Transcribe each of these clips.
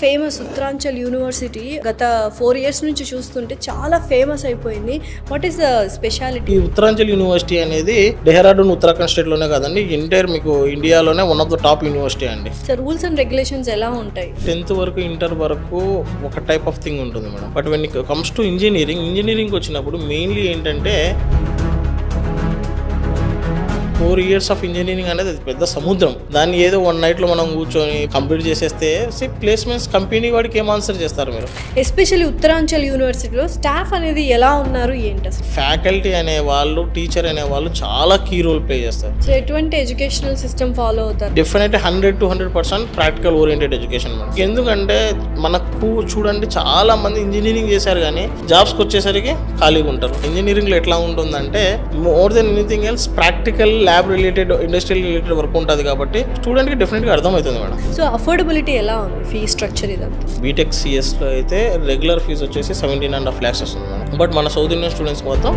Famous Uttaranchal university గత 4 years నుంచి చూస్తుంటే చాలా ఫేమస్ అయిపోయింది. What is the speciality? ఈ ఉత్తరాంచల్ యూనివర్సిటీ అనేది డెహ్రాడూన్ ఉత్తరాఖండ్ స్టేట్ లోనే కాదండి, ఎంటైర్ మీకు ఇండియాలోనే one of the top university అండి. సార్ రూల్స్ అండ్ రెగ్యులేషన్స్ ఎలా ఉంటాయి? 10th వరకు ఇంటర్ వరకు ఒక టైప్ ఆఫ్ థింగ్ ఉంటుంది madam. But when it comes to engineering వచ్చినప్పుడు మెయిన్లీ ఏంటంటే 4 years ఆఫ్ ఇంజనీరింగ్ అనేది అది పెద్ద సముద్రం. దాన్ని ఏదో 1 night లో మనం కూర్చొని కంప్లీట్ చేసేస్తే ప్లేస్మెంట్స్ కంపెనీ వాడికి ఏం ఆన్సర్ చేస్తారు మీరు? ఎస్పెషల్లీ ఉత్తరాంచల్ యూనివర్సిటీలో స్టాఫ్ అనేది ఎలా ఉన్నారు ఏంటి అసలు? ఫ్యాకల్టీ అనే వాళ్ళు, టీచర్ అనే వాళ్ళు చాలా కీ రోల్ ప్లే చేస్తారు. సో ఎటువంటి ఎడ్యుకేషనల్ సిస్టమ్ ఫాలో అవుతారు? Definitely 100 to 100% practical oriented education madam. ఎందుకంటే మనకు చూడండి చాలా మంది ఇంజనీరింగ్ చేశారు కానీ జాబ్స్కి వచ్చేసరికి ఖాళీగా ఉంటారు. ఇంజనీరింగ్లో ఎట్లా ఉంటుందంటే more than anything else practical lab related, industrial related work ఉంటుంది కాబట్టి స్టూడెంట్కి డెఫినెట్గా అర్థమవుతుంది మేడం. సో అఫోర్డబిలిటీ ఎలా ఉంది? ఫీ స్ట్రక్చర్ ఇదంతా బీటెక్ సిఎస్లో అయితే రెగ్యులర్ ఫీజు వచ్చేసి 17.5 lakhs వస్తుంది మేడం. బట్ మన సౌత్ ఇండియన్ స్టూడెంట్స్ మొత్తం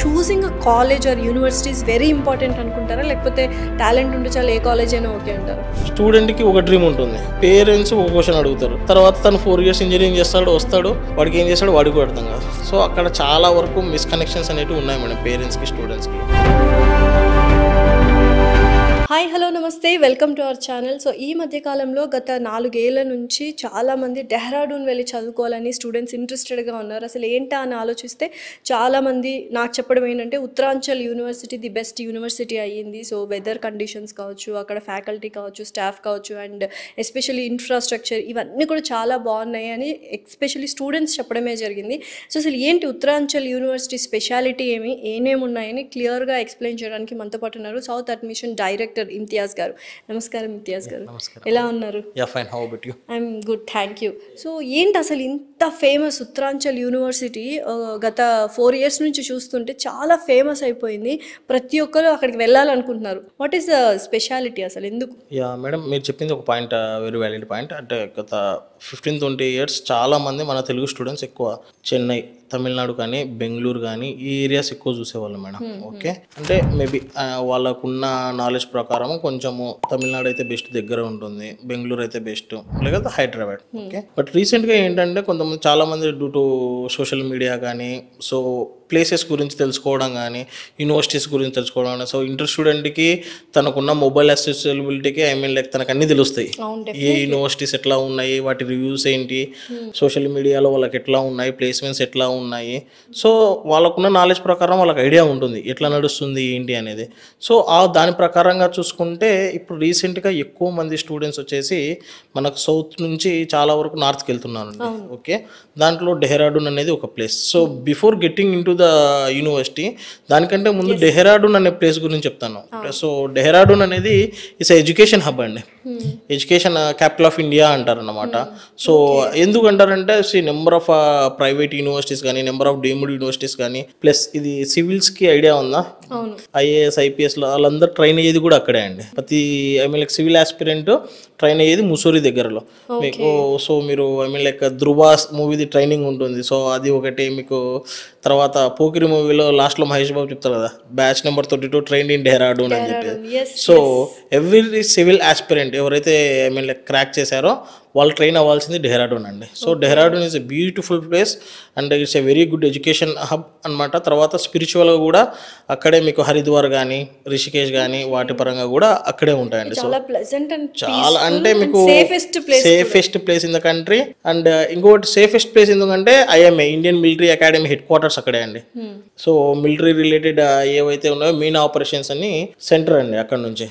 choosing a college are university is very important అనుకుంటారా, లేకపోతే టాలెంట్ ఉంటే చాలా ఏ కాలేజ్ అయినా ఓకే అంటారు? స్టూడెంట్కి ఒక డ్రీమ్ ఉంటుంది, పేరెంట్స్ ఒక క్వశ్చన్ అడుగుతారు, తర్వాత తను 4 years ఇంజనీరింగ్ చేస్తాడు, వస్తాడు, వాడికి ఏం చేస్తాడు వాడికి కూడా అర్థం కాదు. సో అక్కడ చాలా వరకు మిస్కనెక్షన్స్ అనేవి ఉన్నాయి మేడం పేరెంట్స్కి, స్టూడెంట్స్కి. హాయ్ హలో నమస్తే, welcome to our channel. So ఈ మధ్యకాలంలో గత 4 ఏళ్ల నుంచి చాలామంది డెహ్రాడూన్ వెళ్ళి చదువుకోవాలని స్టూడెంట్స్ ఇంట్రెస్టెడ్గా ఉన్నారు. అసలు ఏంటా అని ఆలోచిస్తే చాలామంది నాకు చెప్పడం ఏంటంటే Uttaranchal university the best university అయ్యింది. సో వెదర్ కండిషన్స్ కావచ్చు, అక్కడ ఫ్యాకల్టీ కావచ్చు, స్టాఫ్ కావచ్చు, అండ్ ఎస్పెషల్లీ ఇన్ఫ్రాస్ట్రక్చర్ ఇవన్నీ కూడా చాలా బాగున్నాయి అని ఎస్పెషల్లీ స్టూడెంట్స్ చెప్పడమే జరిగింది. సో అసలు ఏంటి ఉత్తరాంచల్ యూనివర్సిటీ స్పెషాలిటీ ఏమేమి ఉన్నాయని క్లియర్గా ఎక్స్ప్లెయిన్ చేయడానికి మనతో పాటు ఉన్నారు సౌత్ అడ్మిషన్ డైరెక్టర్ ఇమ్తియాజ్ గారు. నమస్కారం ఇమ్తియాజ్ గారు, ఎలా ఉన్నారు? I'm good, thank you. So ఏంటి అసలు ఇంత ఫేమస్ ఉత్తరాంచల్ యూనివర్సిటీ గత 4 years నుంచి చూస్తుంటే చాలా ఫేమస్ అయిపోయింది. ప్రతి ఒక్కరు అక్కడికి వెళ్ళాలనుకుంటున్నారు. వాట్ ఈస్ ద స్పెషాలిటీ అసలు, ఎందుకు? యా మేడం, మీరు చెప్పింది ఒక పాయింట్, వెరీ వ్యాలిడ్ పాయింట్. అంటే గత 15-20 years చాలామంది మన తెలుగు స్టూడెంట్స్ ఎక్కువ చెన్నై, తమిళనాడు కానీ, బెంగళూరు కానీ ఈ ఏరియాస్ ఎక్కువ చూసేవాళ్ళు మేడం. ఓకే, అంటే మేబీ వాళ్ళకున్న నాలెడ్జ్ ప్రకారం కొంచెము తమిళనాడు అయితే బెస్ట్ దగ్గర ఉంటుంది, బెంగళూరు అయితే బెస్ట్, లేకపోతే హైదరాబాద్. ఓకే, బట్ రీసెంట్గా ఏంటంటే కొంతమంది చాలామంది డ్యూ టు సోషల్ మీడియా కానీ, సో ప్లేసెస్ గురించి తెలుసుకోవడం కానీ, యూనివర్సిటీస్ గురించి తెలుసుకోవడం కానీ, సో ఇంటర్ స్టూడెంట్కి తనకున్న మొబైల్ యాక్సెసిబిలిటీకి లైక్ తనకు అన్నీ తెలుస్తాయి. ఏ యూనివర్సిటీస్ ఎట్లా ఉన్నాయి, వాటి రివ్యూస్ ఏంటి, సోషల్ మీడియాలో వాళ్ళకి ఎట్లా ఉన్నాయి, ప్లేస్మెంట్స్ ఎట్లా ఉన్నాయి, సో వాళ్ళకున్న నాలెడ్జ్ ప్రకారం వాళ్ళకి ఐడియా ఉంటుంది ఎట్లా నడుస్తుంది ఏంటి అనేది. సో దాని ప్రకారంగా చూసుకుంటే ఇప్పుడు రీసెంట్గా ఎక్కువ మంది స్టూడెంట్స్ వచ్చేసి మనకు సౌత్ నుంచి చాలా వరకు నార్త్కి వెళ్తున్నారు. ఓకే, దాంట్లో డెహ్రాడూన్ అనేది ఒక place. So before getting in to the university, దానికంటే ముందు డెహ్రాడూన్ అనే ప్లేస్ గురించి చెప్తాను. సో డెహ్రాడూన్ అనేది ఇట్స్ ఎడ్యుకేషన్ హబ్ అండి, ఎడ్యుకేషన్ క్యాపిటల్ ఆఫ్ ఇండియా అంటారు అన్నమాట. సో ఎందుకు అంటారంటే నెంబర్ ఆఫ్ ప్రైవేట్ యూనివర్సిటీస్ కానీ, నెంబర్ ఆఫ్ డీమ్డ్ యూనివర్సిటీస్ కానీ, ప్లస్ ఇది సివిల్స్కి ఐడియా ఉందా, ఐఏఎస్ ఐపీఎస్ వాళ్ళందరూ ట్రైన్ అయ్యేది కూడా అక్కడే అండి. ప్రతి లైక్ సివిల్ ఆస్పిరెంట్ ట్రైన్ అయ్యేది ముసూరి దగ్గరలో మీకు. సో మీరు లైక్ ధృవాస్ మూవీది ట్రైనింగ్ ఉంటుంది, సో అది ఒకటి మీకు. తర్వాత పోకిరి మూవీలో లాస్ట్లో మహేష్ బాబు చెప్తారు కదా, batch number 32 train in Dehradun అని చెప్పి. సో ఎవ్రీ సివిల్ ఆస్పిరెంట్ ఎవరైతే లైక్ క్రాక్ చేశారో వాళ్ళు ట్రైన్ అవ్వాల్సింది డెహ్రాడూన్ అండి. So Dehradun is a beautiful place and it's a very good education hub అనమాట. తర్వాత స్పిరిచువల్గా కూడా అక్కడే మీకు హరిద్వార్ కానీ, రిషికేష్ కానీ వాటి పరంగా కూడా అక్కడే ఉంటాయండి. సో చాలా అంటే మీకు safest place in the country. And ఇంకొకటి సేఫెస్ట్ ప్లేస్ ఎందుకంటే IMA, Indian military academy head quarters అక్కడే అండి. సో మిలిటరీ రిలేటెడ్ ఏవైతే ఉన్నాయో మెయిన్ ఆపరేషన్స్ అన్ని సెంటర్ అండి అక్కడ నుంచి.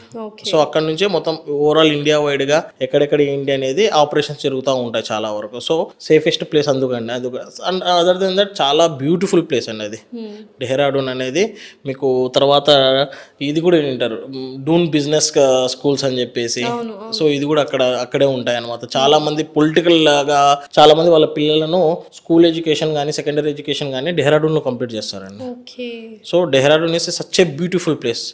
సో అక్కడ నుంచే మొత్తం ఓవరాల్ ఇండియా వైడ్ గా ఎక్కడెక్కడ ఏంటి అనేది ఆపరేషన్స్ జరుగుతూ ఉంటాయి చాలా వరకు. సో సేఫెస్ట్ ప్లేస్ అందుకండి. అండ్ అదర్ దెన్ దట్ చాలా బ్యూటిఫుల్ ప్లేస్ అండి అది డెహ్రాడూన్ అనేది. మీకు తర్వాత ఇది కూడా ఏంటారు డూన్ బిజినెస్ స్కూల్స్ అని చెప్పేసి, సో ఇది కూడా అక్కడే ఉంటాయి అనమాట. చాలా మంది పొలిటికల్ లాగా చాలా మంది వాళ్ళ పిల్లలను స్కూల్ ఎడ్యుకేషన్ కానీ, సెకండరీ ఎడ్యుకేషన్ కానీ డెహ్రాడూన్ లో కంప్లీట్ చేస్తారండి. So Dehradun is such a beautiful place.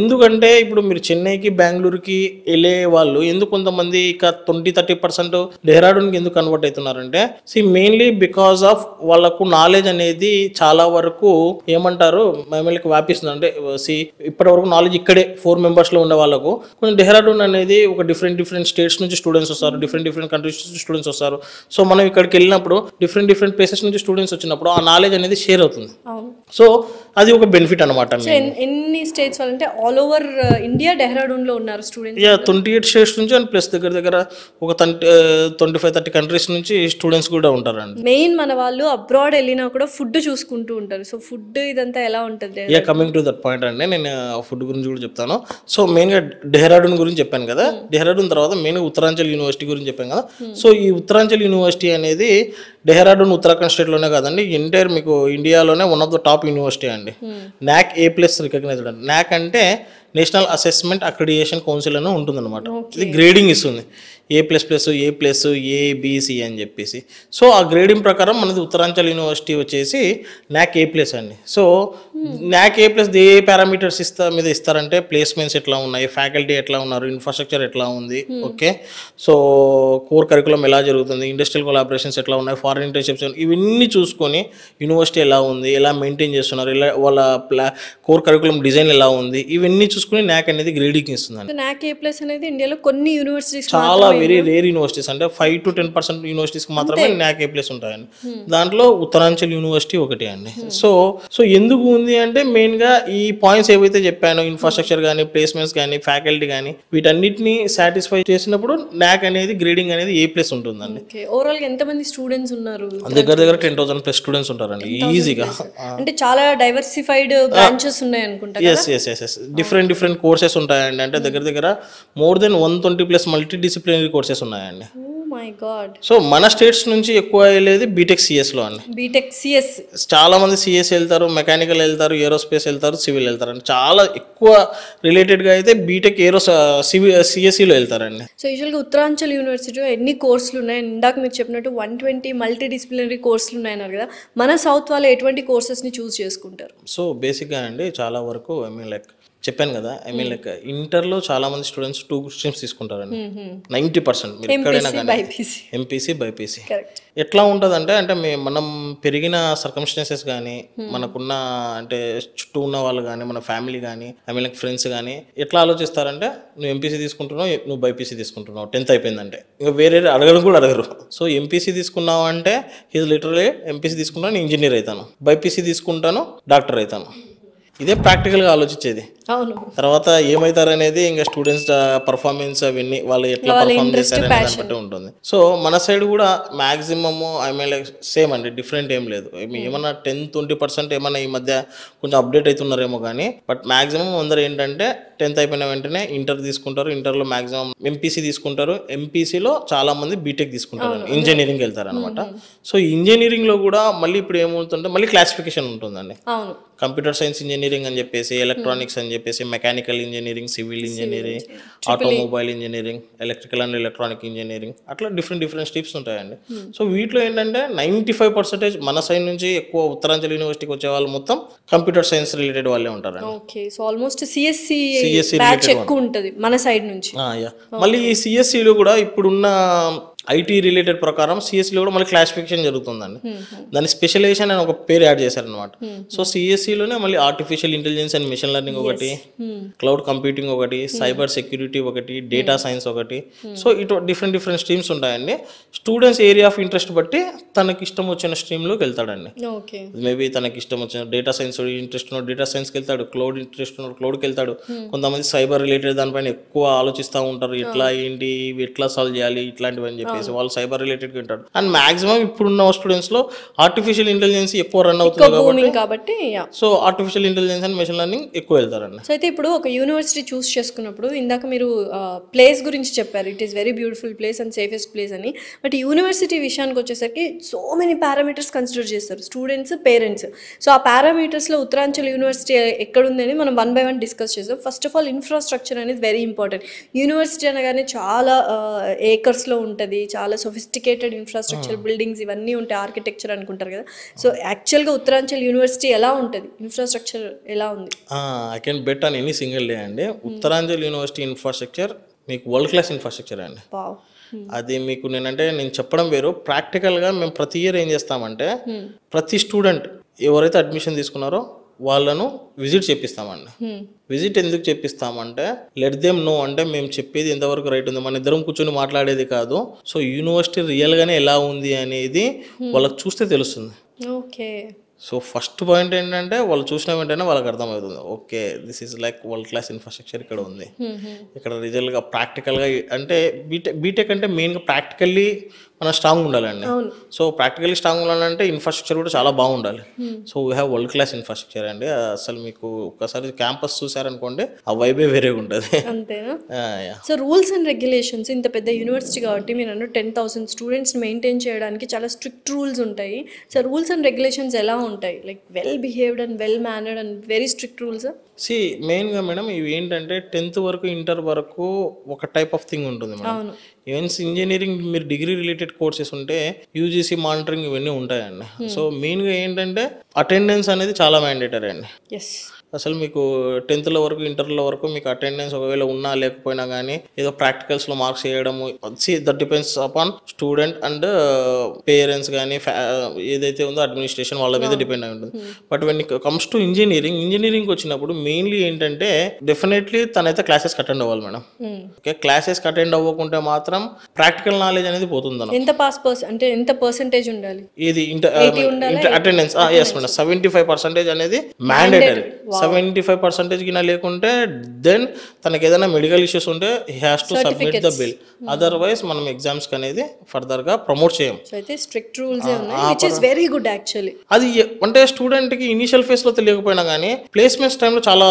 ఎందుకంటే ఇప్పుడు మీరు చెన్నైకి, బెంగళూరుకి వెళ్ళే వాళ్ళు ఎందుకు కొంతమంది ఇక 20-30% 90% డెహ్రాడూన్కి ఎందుకు కన్వర్ట్ అవుతున్నారంటే మెయిన్లీ బికాస్ ఆఫ్ వాళ్ళకు నాలెడ్జ్ అనేది చాలా వరకు ఏమంటారు మమ్మల్కి వ్యాపిస్తుంది. అంటే ఇప్పటి వరకు నాలెడ్జ్ ఇక్కడే 4 members లో ఉండే వాళ్ళకు కొంచెం డెహ్రాడూన్ అనేది ఒక డిఫరెంట్ స్టేట్స్ నుంచి స్టూడెంట్స్ వస్తారు, డిఫరెంట్ కంట్రీస్ నుంచి స్టూడెంట్స్ వస్తారు. సో మనం ఇక్కడికి వెళ్ళినప్పుడు డిఫరెంట్ ప్లేసెస్ నుంచి స్టూడెంట్స్ వచ్చినప్పుడు ఆ నాలెడ్జ్ అనేది షేర్ అవుతుంది. సో అది ఒక బెనిఫిట్ అనమాట. ఎన్ని స్టేట్స్ వాళ్ళంటే ఆల్ ఓవర్ ఇండియా డెహ్రాడూన్ లో ఉన్నారు స్టూడెంట్స్? 28 స్టేట్స్ నుంచి అండ్ ప్లస్ దగ్గర ఒక 25-30 కంట్రీస్ నుంచి స్టూడెంట్స్ కూడా ఉంటారండి. మెయిన్ మన వాళ్ళు అబ్రాడ్ వెళ్ళినా కూడా ఫుడ్ చూసుకుంటూ ఉంటారు. సో ఫుడ్ ఇదంతా ఎలా ఉంటుంది? కమింగ్ టు దట్ పాయింట్ అండి, నేను ఫుడ్ గురించి కూడా చెప్తాను. సో మెయిన్గా డెహ్రాడూన్ గురించి చెప్పాను కదా, డెహ్రాడూన్ తర్వాత మెయిన్గా ఉత్తరాంచల్ యూనివర్సిటీ గురించి చెప్పాను కదా. సో ఈ ఉత్తరాంచల్ యూనివర్సిటీ అనేది డెహ్రాడూన్ ఉత్తరాఖండ్ స్టేట్లోనే కాదండి, ఎంటైర్ మీకు ఇండియాలోనే one of the top university అండి. NAC A+ రికగ్నైజ్డ్ అండి. NAC అంటే నేషనల్ అసెస్మెంట్ అక్రిడియేషన్ కౌన్సిల్ అని ఉంటుందన్నమాట. ఇది గ్రేడింగ్ ఇస్తుంది, A++, ABC అని చెప్పేసి. సో ఆ గ్రేడింగ్ ప్రకారం మనది ఉత్తరాంచల్ యూనివర్సిటీ వచ్చేసి NAC A+ అండి. So NAC A+ A parameters మీద ఇస్తారంటే ప్లేస్మెంట్స్ ఎట్లా ఉన్నాయి, ఫ్యాకల్టీ ఎట్లా ఉన్నారు, ఇన్ఫ్రాస్ట్రక్చర్ ఎట్లా ఉంది, ఓకే, సో కోర్ కరికులం ఎలా జరుగుతుంది, ఇండస్ట్రియల్ కొలాబరేషన్స్ ఎట్లా ఉన్నాయి, ఫారిన్ ఇంటర్న్షిప్స్, ఇవన్నీ చూసుకొని యూనివర్సిటీ ఎలా ఉంది, ఎలా మెయింటైన్ చేస్తున్నారు, ఇలా వాళ్ళ కోర్ కరికులం డిజైన్ ఎలా ఉంది, ఇవన్నీ చూసుకుని NAC అనేది గ్రేడింగ్ ఇస్తుందండి. NAC A+ అనేది ఇండియాలో కొన్ని యూనివర్సిటీస్, చాలా వెరీ రేర్ యూనివర్సిటీస్, అంటే 5 to 10% యూనివర్సిటీస్కి మాత్రమే NAC A+ ఉంటాయండి. దాంట్లో ఉత్తరాంచల్ యూనివర్సిటీ ఒకటి అండి. సో ఎందుకు ఉంది అంటే మెయిన్గా ఈ పాయింట్స్ ఏవైతే చెప్పానో, ఇన్ఫ్రాస్ట్రక్చర్ కానీ, ప్లేస్మెంట్స్ కానీ, ఫ్యాకల్టీ కానీ, వీటన్నిటిని సాటిస్ఫై చేసినప్పుడు NAC అనేది గ్రేడింగ్ అనేది A+ ఉంటుందండి. ఓవరాల్ గా ఎంతమంది స్టూడెంట్స్ ఉన్నారు? దగ్గర 10,000+ స్టూడెంట్స్ ఉంటారండి ఈజీగా. అంటే చాలా డైవర్సిఫైడ్ బ్రాంచెస్ ఉన్నాయి అనుకుంటా. ఎస్ డిఫరెంట్ కోర్సెస్ ఉంటాయండి. అంటే దగ్గర more than 120+ multi disciplinary courses ఉన్నాయండి. My god. సో మన స్టేట్స్ నుంచి ఎక్కువ వెళ్ళేది బీటెక్ సిఎస్లో అండి. బీటెక్ సిఎస్ చాలా మంది సిఎస్ వెళ్తారు, మెకానికల్ వెళ్తారు, ఏరోస్పేస్ వెళ్తారు, సివిల్ వెళ్తారు అండి. చాలా ఎక్కువ రిలేటెడ్గా అయితే బీటెక్ సిఎస్సిలో వెళ్తారండి. సో యూజువల్గా ఉత్తరాంచల్ యూనివర్సిటీలో ఎన్ని కోర్సులు ఉన్నాయి? ఇందాక మీరు చెప్పినట్టు 120 మల్టీ డిసిప్లినరీ కోర్సులు ఉన్నాయన్నారు కదా, మన సౌత్ వాళ్ళు ఎటువంటి కోర్సెస్ని చూస్ చేసుకుంటారు? సో బేసిక్గా అండి చాలా వరకు చెప్పాను కదా, ఇంటర్లో చాలా మంది స్టూడెంట్స్ 2 స్ట్రీమ్స్ తీసుకుంటారండి. 90% మీరు ఎక్కడైనా కానీ ఎంపీసీ బైపీసీ. ఎట్లా ఉంటుందంటే అంటే మనం పెరిగిన సర్కమ్స్టాన్సెస్ కానీ, మనకున్న అంటే చుట్టూ ఉన్న వాళ్ళు కానీ, మన ఫ్యామిలీ కానీ, ఫ్రెండ్స్ కానీ ఎట్లా ఆలోచిస్తారంటే నువ్వు ఎంపీసీ తీసుకుంటున్నావు, నువ్వు బైపీసీ తీసుకుంటున్నావు, 10th అయిపోయిందంటే ఇంకా వేరే అడగడం కూడా అడగరు. సో ఎంపీసీ తీసుకున్నావు అంటే ఇది లిటరలీ ఎంపీసీ తీసుకుంటాను ఇంజనీర్ అవుతాను, బైపీసీ తీసుకుంటాను డాక్టర్ అవుతాను. ఇదే ప్రాక్టికల్గా ఆలోచించేది. తర్వాత ఏమవుతారనేది ఇంకా స్టూడెంట్స్ పర్ఫార్మెన్స్ అవన్నీ వాళ్ళు ఎట్లా పర్ఫార్మ్ చేస్తారనే దాన్ని బట్టి ఉంటుంది. సో మన సైడ్ కూడా మ్యాక్సిమమ్ సేమ్ అండి, డిఫరెంట్ ఏం లేదు. ఏమన్నా 10-20% ఏమన్నా ఈ మధ్య కొంచెం అప్డేట్ అవుతున్నారేమో కానీ, బట్ మ్యాక్సిమం అందరూ ఏంటంటే 10th అయిపోయిన వెంటనే ఇంటర్ తీసుకుంటారు, ఇంటర్లో మ్యాక్సిమం ఎంపీసీ తీసుకుంటారు, ఎంపీసీలో చాలా మంది బీటెక్ తీసుకుంటారు, ఇంజనీరింగ్ వెళ్తారు అనమాట. సో ఇంజనీరింగ్లో కూడా మళ్ళీ ఇప్పుడు ఏమవుతుంటే మళ్ళీ క్లాసిఫికేషన్ ఉంటుందండి. కంప్యూటర్ సైన్స్ ఇంజనీరింగ్ అని చెప్పేసి, ఎలక్ట్రానిక్స్ అని చెప్పేసి, mechanical engineering, civil engineering, automobile engineering, electrical and electronic engineering, అట్లా డిఫరెంట్ స్ట్రీమ్స్ ఉంటాయండి. సో వీటిలో ఏంటంటే 95% మన సైడ్ నుంచి ఎక్కువ ఉత్తరాంచల్ యూనివర్సిటీకి వచ్చే వాళ్ళు మొత్తం కంప్యూటర్ సైన్స్ రిలేటెడ్ వాళ్ళే ఉంటారండి. Okay, so almost CSC batch ఎక్కువ ఉంటుంది మన సైడ్ నుంచి. మళ్ళీ ఈ సిఎస్సిలో కూడా ఇప్పుడున్న ఐటీ రిలేటెడ్ ప్రకారం సిఎస్సిలో కూడా మళ్ళీ క్లాసిఫికేషన్ జరుగుతుందండి. దాని స్పెషలైజేషన్ అని ఒక పేరు యాడ్ చేశారనమాట. సో సిఎస్సిలోనే మళ్ళీ artificial intelligence and machine learning ఒకటి, క్లౌడ్ కంప్యూటింగ్ ఒకటి, సైబర్ సెక్యూరిటీ ఒకటి, డేటా సైన్స్ ఒకటి. సో ఇటు డిఫరెంట్ స్ట్రీమ్స్ ఉంటాయండి. స్టూడెంట్స్ ఏరియా ఆఫ్ ఇంట్రెస్ట్ బట్టి తనకి ఇష్టం వచ్చిన స్ట్రీమ్లోకి వెళ్తాడండి. మేబీ తనకి ఇష్టం వచ్చిన డేటా సైన్స్ ఇంట్రెస్ట్ ఉన్న డేటా సైన్స్కి వెళ్తాడు, క్లౌడ్ ఇంట్రెస్ట్ ఉన్న క్లౌడ్కి వెళ్తాడు. కొంతమంది సైబర్ రిలేటెడ్ దానిపైన ఎక్కువ ఆలోచిస్తూ ఉంటారు, ఎట్లా ఏంటి ఎట్లా సాల్వ్ చేయాలి ఇట్లాంటివి అని చెప్పి వాళ్ళు సైబర్ రిలేటెడ్ ఉంటారు. అండ్ మాక్సిమం ఇప్పుడున్న స్టూడెంట్స్ లో ఆర్టిఫిషియల్ ఇంటెలిజెన్స్ ఎక్కువ రన్ అవుతుంది కాబట్టి so artificial intelligence and machine learning ఎక్కువ వెళ్తారండి. సో అయితే ఇప్పుడు ఒక యూనివర్సిటీ చూస్ చేసుకున్నప్పుడు ఇందాక మీరు ప్లేస్ గురించి చెప్పారు, it is very beautiful place and safest place అని. బట్ యూనివర్సిటీ విషయానికి వచ్చేసరికి సో మెనీ పారామీటర్స్ కన్సిడర్ చేస్తారు స్టూడెంట్స్, పేరెంట్స్. సో ఆ పారామీటర్స్లో ఉత్తరాంచల్ యూనివర్సిటీ ఎక్కడుందని మనం 1 by 1 డిస్కస్ చేస్తాం. ఫస్ట్ ఆఫ్ ఆల్ ఇన్ఫ్రాస్ట్రక్చర్ అనేది వెరీ ఇంపార్టెంట్. యూనివర్సిటీ అనగానే చాలా ఏకర్స్లో ఉంటుంది, చాలా సొఫిస్టికేటెడ్ ఇన్ఫ్రాస్ట్రక్చర్, బిల్డింగ్స్ ఇవన్నీ ఉంటాయి, ఆర్కిటెక్చర్ అనుకుంటారు కదా. సో యాక్చువల్గా ఉత్తరాంచల్ యూనివర్సిటీ ఎలా ఉంటుంది, ఇన్ఫ్రాస్ట్రక్చర్ ఎలా ఉంది? I can bet on any single day అండి. ఉత్తరాంచల్ యూనివర్సిటీ ఇన్ఫ్రాస్ట్రక్చర్ మీకు వరల్డ్ క్లాస్ ఇన్ఫ్రాస్ట్రక్చర్ అండి. వావ్. అది మీకు నేను చెప్పడం వేరు, ప్రాక్టికల్గా మేము ప్రతి ఇయర్ ఏం చేస్తామంటే ప్రతి స్టూడెంట్ ఎవరైతే అడ్మిషన్ తీసుకున్నారో వాళ్ళను విజిట్ చేపిస్తామండి. విజిట్ ఎందుకు చేపిస్తామంటే లెట్ దెమ్ నో, అంటే మేము చెప్పేది ఎంతవరకు రైట్ ఉంది, మన ఇద్దరం కూర్చొని మాట్లాడేది కాదు. సో యూనివర్సిటీ రియల్గానే ఎలా ఉంది అనేది వాళ్ళకి చూస్తే తెలుస్తుంది. ఓకే. సో ఫస్ట్ పాయింట్ ఏంటంటే వాళ్ళు చూసిన వెంటనే వాళ్ళకి అర్థమవుతుంది, okay this is like world class infrastructure ఇక్కడ ఉంది. ఇక్కడ రిజల్ట్గా ప్రాక్టికల్గా అంటే బీటెక్ అంటే మెయిన్గా ప్రాక్టికల్లీ మనం స్ట్రాంగ్ ఉండాలండి. సో ప్రాక్టికల్లీ స్ట్రాంగ్ ఉండాలంటే ఇన్ఫ్రాస్ట్రక్చర్ కూడా చాలా బాగుండాలి. So we have world class infrastructure అండి. అసలు మీకు ఒక్కసారి క్యాంపస్ చూసారనుకోండి ఆ వైబే వేరేగా ఉంటుంది. అంతేనా? సో రూల్స్ అండ్ రెగ్యులేషన్స్, ఇంత పెద్ద యూనివర్సిటీ కాబట్టి మీరు అన్న 10,000 స్టూడెంట్స్ మెయింటైన్ చేయడానికి చాలా స్ట్రిక్ట్ రూల్స్ ఉంటాయి. సో రూల్స్ అండ్ రెగ్యులేషన్స్ ఎలా ఉంటాయి? Like well behaved and well mannered and very strict rules. మెయిన్గా మేడం ఇవి ఏంటంటే 10th వరకు ఇంటర్ వరకు ఒక టైప్ ఆఫ్ థింగ్ ఉంటుంది మేడం. ఈవెన్స్ ఇంజనీరింగ్ మీరు డిగ్రీ రిలేటెడ్ కోర్సెస్ ఉంటే యూజీసీ మానిటరింగ్ ఇవన్నీ ఉంటాయండి. సో మెయిన్గా ఏంటంటే అటెండెన్స్ అనేది చాలా మ్యాండేటరీ అండి. అసలు మీకు 10th వరకు ఇంటర్లో వరకు మీకు అటెండెన్స్ ఒకవేళ ఉన్నా లేకపోయినా కానీ ఏదో ప్రాక్టికల్స్లో మార్క్స్ వేయడము, that depends upon student and parents కానీ ఏదైతే ఉందో అడ్మినిస్ట్రేషన్ వాళ్ళ మీద డిపెండ్ అయి ఉంటుంది. But when comes to engineering వచ్చినప్పుడు మెయిన్లీ ఏంటంటే డెఫినెట్లీ తనైతే క్లాసెస్కి అటెండ్ అవ్వాలి మేడం. ఓకే, క్లాసెస్కి అటెండ్ అవ్వకుంటే మాత్రం ప్రాక్టికల్ నాలెడ్జ్ అనేది పోతుంది. ఎంత పర్సెంటేజ్ ఉండాలి? ఇది అటెండెన్స్? ఎస్ మేడం, 75% అనేది మ్యాండేటరీ. 75% కింద లేకుంటే దెన్ తనకి ఏదైనా మెడికల్ ఇష్యూస్ ఉంటే he has to submit the bill. Otherwise మనం ఎగ్జామ్స్ అనేది ఫర్దర్ గా ప్రమోట్ చేయం. Strict rules which is very good actually. అది అంటే స్టూడెంట్ కి ఇనిషియల్ ఫేజ్ లో తెలియకపోయినా కానీ ప్లేస్మెంట్స్ టైంలో చాలా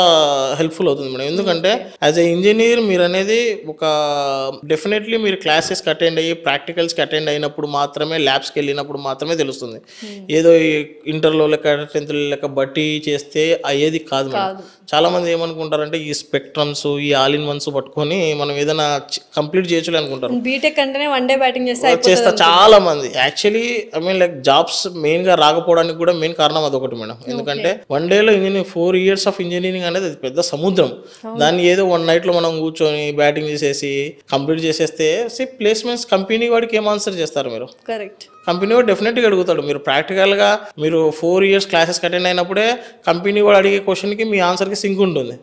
హెల్ప్ఫుల్ అవుతుంది మేడం. ఎందుకంటే యాజ్ ఎ ఇంజనీర్ మీరు అనేది ఒక డెఫినెట్లీ మీరు క్లాసెస్కి అటెండ్ అయ్యి ప్రాక్టికల్స్కి అటెండ్ అయినప్పుడు మాత్రమే, ల్యాబ్స్కి వెళ్ళినప్పుడు మాత్రమే తెలుస్తుంది. ఏదో ఇంటర్లో లెక్క 10th లెక్క బట్టి చేస్తే అయ్యేది కాదు మేడం. చాలా మంది ఏమనుకుంటారంటే ఈ స్పెక్ట్రమ్స్, ఈ ఆల్ ఇన్ వన్స్ పట్టుకొని మనం ఏదైనా కంప్లీట్ చేయొచ్చు అనుకుంటారు. బీటెక్ అంటేనే వన్ డే బ్యాటింగ్ చేస్తారు చాలా మంది. యాక్చువల్లీ లైక్ జాబ్స్ మెయిన్ గా రాకపోవడానికి కూడా మెయిన్ కారణం అదొకటి మేడం. ఎందుకంటే వన్ డేలో ఇంజనీరింగ్ 4 years ఆఫ్ ఇంజనీరింగ్ అనేది అది పెద్ద సముద్రం. దాన్ని ఏదో వన్ నైట్ లో మనం కూర్చొని బ్యాటింగ్ చేసేసి కంప్లీట్ చేసేస్తే ప్లేస్మెంట్స్ కంపెనీ వాడికి ఏం ఆన్సర్ చేస్తారు మీరు? కరెక్ట్. కంపెనీ వాడు డెఫినెట్గా అడుగుతాడు. మీరు ప్రాక్టికల్గా మీరు 4 years క్లాసెస్కి అటెండ్ అయినప్పుడే కంపెనీ వాడు అడిగే క్వశ్చన్కి మీ ఆన్సర్కి సింక్ ఉంటుంది.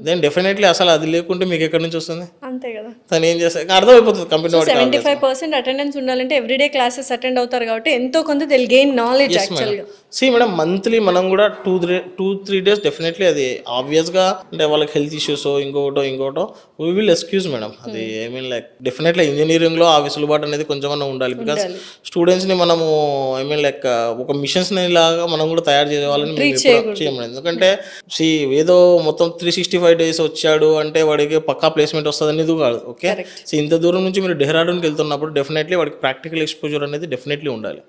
దెన్ డెఫినెట్లీ అసలు అది లేకుంటే మీకు ఎక్కడి నుంచి వస్తుంది? అంతే కదా. తను ఏం చేస్తారు అర్థమైపోతుంది కంపెనీ వాడు. 75% అటెండెన్స్ ఉండాలంటే ఎవ్రీడే క్లాసెస్ అటెండ్ అవుతారు కాబట్టి ఎంతో కొంత దిల్ గెయిన్ నాలెడ్జ్ యాక్చువల్గా. మేడం మంత్లీ మనం కూడా 2-3 days డెఫినెట్లీ అది ఆబ్వియస్గా అంటే వాళ్ళకి హెల్త్ ఇష్యూస్ ఇంకోటో వీ విల్ ఎక్స్క్యూజ్ మేడం. అది లైక్ డెఫినెట్లీ ఇంజనీరింగ్లో ఆ వెసులుబాటు అనేది కొంచెమన్నా ఉండాలి. బికాస్ స్టూడెంట్స్ని మనము లైక్ ఒక మిషన్స్ని లాగా మనం కూడా తయారు చేయాలని చేయము. ఎందుకంటే ఏదో మొత్తం 365 days వచ్చాడు అంటే వాడికి పక్కా ప్లేస్మెంట్ వస్తుంది అనేది కాదు. ఓకే, ఇంత దూరం నుంచి మీరు డెహ్రాడూన్కి వెళ్తున్నప్పుడు డెఫినెట్లీ వాడికి ప్రాక్టికల్ ఎక్స్పోజర్ అనేది డెఫినెట్లీ ఉండాలి.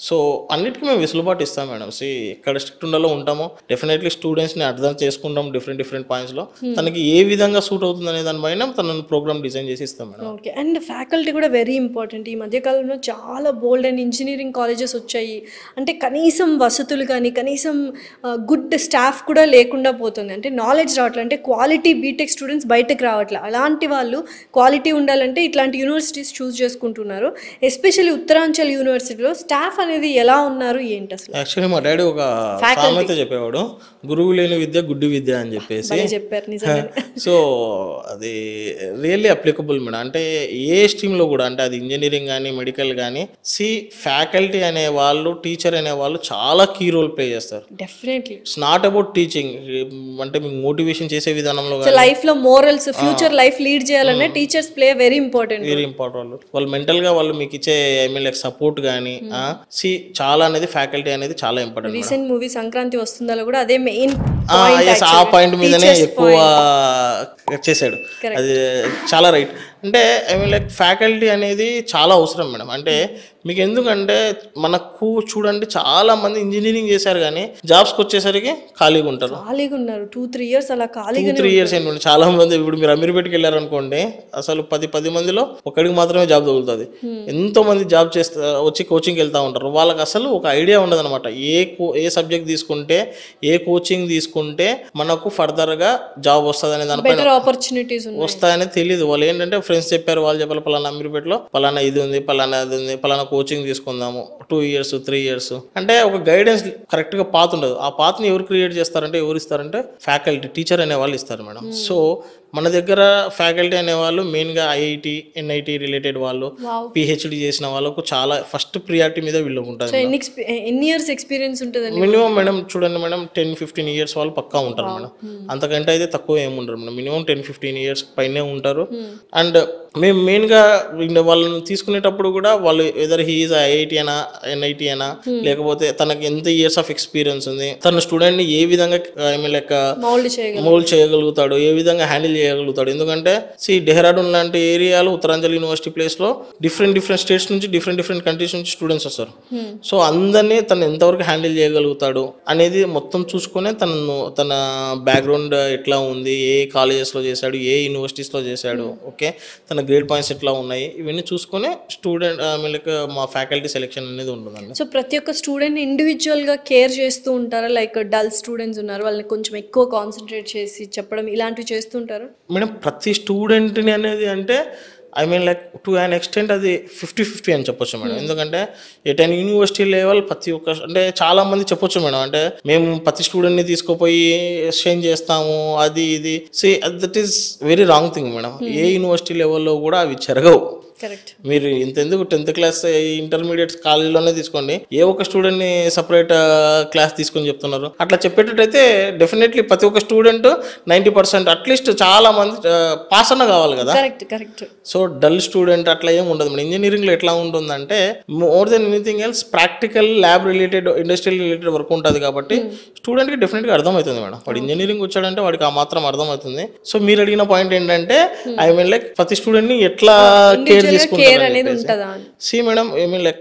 సో అన్నిటికీ మేము వెసులుబాటు ఇస్తాం మేడం. ఎక్కడ స్ట్రిక్ట్ ఉండాలో ఉంటామో డెఫినెట్లీ స్టూడెంట్స్ని అర్థం చేసుకుంటాం డిఫరెంట్ పాయింట్స్లో. తనకి ఏ విధంగా సూట్ అవుతుంది అనే దానిపైన తనను ప్రోగ్రామ్ డిజైన్ చేసి ఇస్తాం మేడం. ఓకే, అండ్ ఫ్యాకల్టీ కూడా వెరీ ఇంపార్టెంట్. ఈ మధ్యకాలంలో చాలా బోల్డ్ అండ్ ఇంజనీరింగ్ కాలేజెస్ వచ్చాయి. అంటే కనీసం వసతులు కానీ కనీసం గుడ్ స్టాఫ్ కూడా లేకుండా పోతుంది. అంటే నాలెడ్జ్ రావట్లేదు, అంటే క్వాలిటీ బీటెక్ స్టూడెంట్స్ బయటకు రావట్లేదు. అలాంటి వాళ్ళు క్వాలిటీ ఉండాలంటే ఇట్లాంటి యూనివర్సిటీస్ చూస్ చేసుకుంటున్నారు. ఎస్పెషల్లీ ఉత్తరాంచల్ యూనివర్సిటీలో స్టాఫ్ అనేది ఎలా ఉన్నారు ఏంటి అసలు? యాక్చువల్లీ మా డాడీ ఒక సామెత చెప్పేవాడు, గురువు లేని విద్య గుడ్డి విద్య అని చెప్పేసి చెప్పారు. నిజంగా సో అది రియల్లీ అప్లికబుల్ మేడం. అంటే ఏ స్ట్రీమ్లో కూడా అంటే అది ఇంజనీరింగ్ కానీ మెడికల్ కానీ ఫ్యాకల్టీ అనే వాళ్ళు, టీచర్ అనే వాళ్ళు చాలా కీ రోల్ ప్లే చేస్తారు. Definitely it's not about teaching, అంటే మీకు మోటివేషన్ చేసే విధానంలో లైఫ్ లో మోరల్స్, ఫ్యూచర్ లైఫ్ లీడ్ చేయాలంటే టీచర్స్ ప్లే వెరీ ఇంపార్టెంట్. వాళ్ళు మెంటల్ గా వాళ్ళు మీకు ఇచ్చే లైక్ సపోర్ట్ కానీ చాలా అనేది ఫ్యాకల్టీ అనేది చాలా ఇంపార్టెంట్. రీసెంట్ మూవీ సంక్రాంతి వస్తుందో కూడా అదే మెయిన్ ఆ పాయింట్ మీదనే ఎక్కువ చేశాడు. అది చాలా రైట్. అంటే ఐ మీన్ లైక్ ఫ్యాకల్టీ అనేది చాలా అవసరం మేడం. అంటే మీకు ఎందుకంటే మనకు చూడండి చాలా మంది ఇంజనీరింగ్ చేశారు కానీ జాబ్స్కి వచ్చేసరికి ఖాళీగా ఉంటారు. ఖాళీగా ఉన్నారు 2-3 ఇయర్స్ అలా ఖాళీగా 2-3 ఇయర్స్ ఏంటంటే చాలా మంది ఇప్పుడు మీరు అమీర్పేటకి వెళ్ళారనుకోండి, అసలు 10 మందిలో ఒకడికి మాత్రమే జాబ్ తగులుతుంది. ఎంతో మంది జాబ్ వచ్చి కోచింగ్కి వెళ్తూ ఉంటారు. వాళ్ళకి అసలు ఒక ఐడియా ఉండదు అనమాట. ఏ సబ్జెక్ట్ తీసుకుంటే ఏ కోచింగ్ తీసుకుంటే మనకు ఫర్దర్గా జాబ్ వస్తుంది అనే దానిపైన ఆపర్చునిటీస్ వస్తాయని తెలియదు. వాళ్ళు ఏంటంటే ఫ్రెండ్స్ చెప్పారు, వాళ్ళు చెప్పాలి పలానా అమీర్పేటలో పలానా ఇది ఉంది, పలానా అది ఉంది, పలానా కోచింగ్ తీసుకుందాము 2 ఇయర్స్ 3 ఇయర్స్ అంటే ఒక గైడెన్స్ కరెక్ట్గా పాత్ ఉండదు. ఆ పాత్ని ఎవరు క్రియేట్ చేస్తారంటే ఎవరు ఇస్తారంటే ఫ్యాకల్టీ, టీచర్ అనే వాళ్ళు ఇస్తారు మేడం. సో మన దగ్గర ఫ్యాకల్టీ అనేవాళ్ళు మెయిన్గా ఐఐటి ఎన్ఐటి రిలేటెడ్ వాళ్ళు, పిహెచ్డి చేసిన వాళ్ళకు చాలా ఫస్ట్ ప్రియారిటీ మీద వీళ్ళు ఉంటుంది. ఎన్ని ఇయర్స్ ఎక్స్పీరియన్స్ ఉంటుంది మినిమం మేడం చూడండి మేడం 10-15 ఇయర్స్ వాళ్ళు పక్కా ఉంటారు మేడం. అంతకంటే అయితే తక్కువ ఏమి ఉండరు మేడం. మినిమం 10-15 ఇయర్స్ పైనే ఉంటారు. అండ్ మేము మెయిన్గా వాళ్ళని తీసుకునేటప్పుడు కూడా వాళ్ళు ఎదర్ హీఈస్ ఐఐటి అయినా ఎన్ఐటి అయినా లేకపోతే తనకి ఎంత ఇయర్స్ ఆఫ్ ఎక్స్పీరియన్స్ ఉంది, తన స్టూడెంట్ని ఏ విధంగా ఐ మీన్ లైక్ మౌల్డ్ చేయగలుగుతాడు, ఏ విధంగా హ్యాండిల్ చేయగలుగుతాడు. ఎందుకంటే డెహ్రాడూన్ లాంటి ఏరియాలో ఉత్తరాంచల్ యూనివర్సిటీ ప్లేస్లో డిఫరెంట్ స్టేట్స్ నుంచి డిఫరెంట్ కంట్రీస్ నుంచి స్టూడెంట్స్ వస్తారు. సో అందరినీ తను ఎంతవరకు హ్యాండిల్ చేయగలుగుతాడు అనేది మొత్తం చూసుకునే తన బ్యాక్గ్రౌండ్ ఎట్లా ఉంది, ఏ కాలేజెస్లో చేశాడు, ఏ యూనివర్సిటీస్లో చేశాడు, ఓకే తన గ్రేడ్ పాయింట్స్ ఎట్లా ఉన్నాయి, ఇవన్నీ చూసుకునే స్టూడెంట్ లైక్ మా ఫ్యాకల్టీ సెలెక్షన్ అనేది ఉంటుందండి. సో ప్రతి ఒక్క స్టూడెంట్ ఇండివిజువల్గా కేర్ చేస్తూ ఉంటారా? లైక్ డల్ స్టూడెంట్స్ ఉన్నారు, వాళ్ళని కొంచెం ఎక్కువ కాన్సన్ట్రేట్ చేసి చెప్పడం ఇలాంటివి చేస్తుంటారా మేడం? ప్రతి స్టూడెంట్ని అనేది అంటే I mean like to an extent అది 50-50 అని చెప్పొచ్చు మేడం. ఎందుకంటే ఎట్ అండ్ యూనివర్సిటీ లెవెల్ ప్రతి ఒక్క అంటే చాలా మంది చెప్పొచ్చు మేడం, అంటే మేము ప్రతి స్టూడెంట్ని తీసుకుపోయి ఎక్స్చేంజ్ చేస్తాము అది ఇది. That is very wrong thing madam. A university లెవెల్లో కూడా అవి జరగవు. కరెక్ట్. మీరు ఇంతెందుకు 10th క్లాస్ ఇంటర్మీడియట్ కాలేజీలోనే తీసుకోండి, ఏ ఒక్క స్టూడెంట్ని సపరేట్ క్లాస్ తీసుకొని చెప్తున్నారు. అట్లా చెప్పేటట్టయితే డెఫినెట్లీ ప్రతి ఒక్క స్టూడెంట్ 90% అట్లీస్ట్ చాలా మంది పాస్ అన్న కావాలి కదా. కరెక్ట్. సో డల్ స్టూడెంట్ అట్లా ఏం ఉండదు మన ఇంజనీరింగ్లో. ఎట్లా ఉంటుందంటే more than anything else practical lab related industrial related work ఉంటుంది కాబట్టి స్టూడెంట్కి డెఫినెట్గా అర్థమవుతుంది మేడం. వాడు ఇంజనీరింగ్ వచ్చాడంటే వాడికి ఆ మాత్రం అర్థమవుతుంది. సో మీరు అడిగిన పాయింట్ ఏంటంటే ఐ మీన్ లైక్ ప్రతి స్టూడెంట్ని ఎట్లా కేర్ సి మేడం ఐ మీన్ లైక్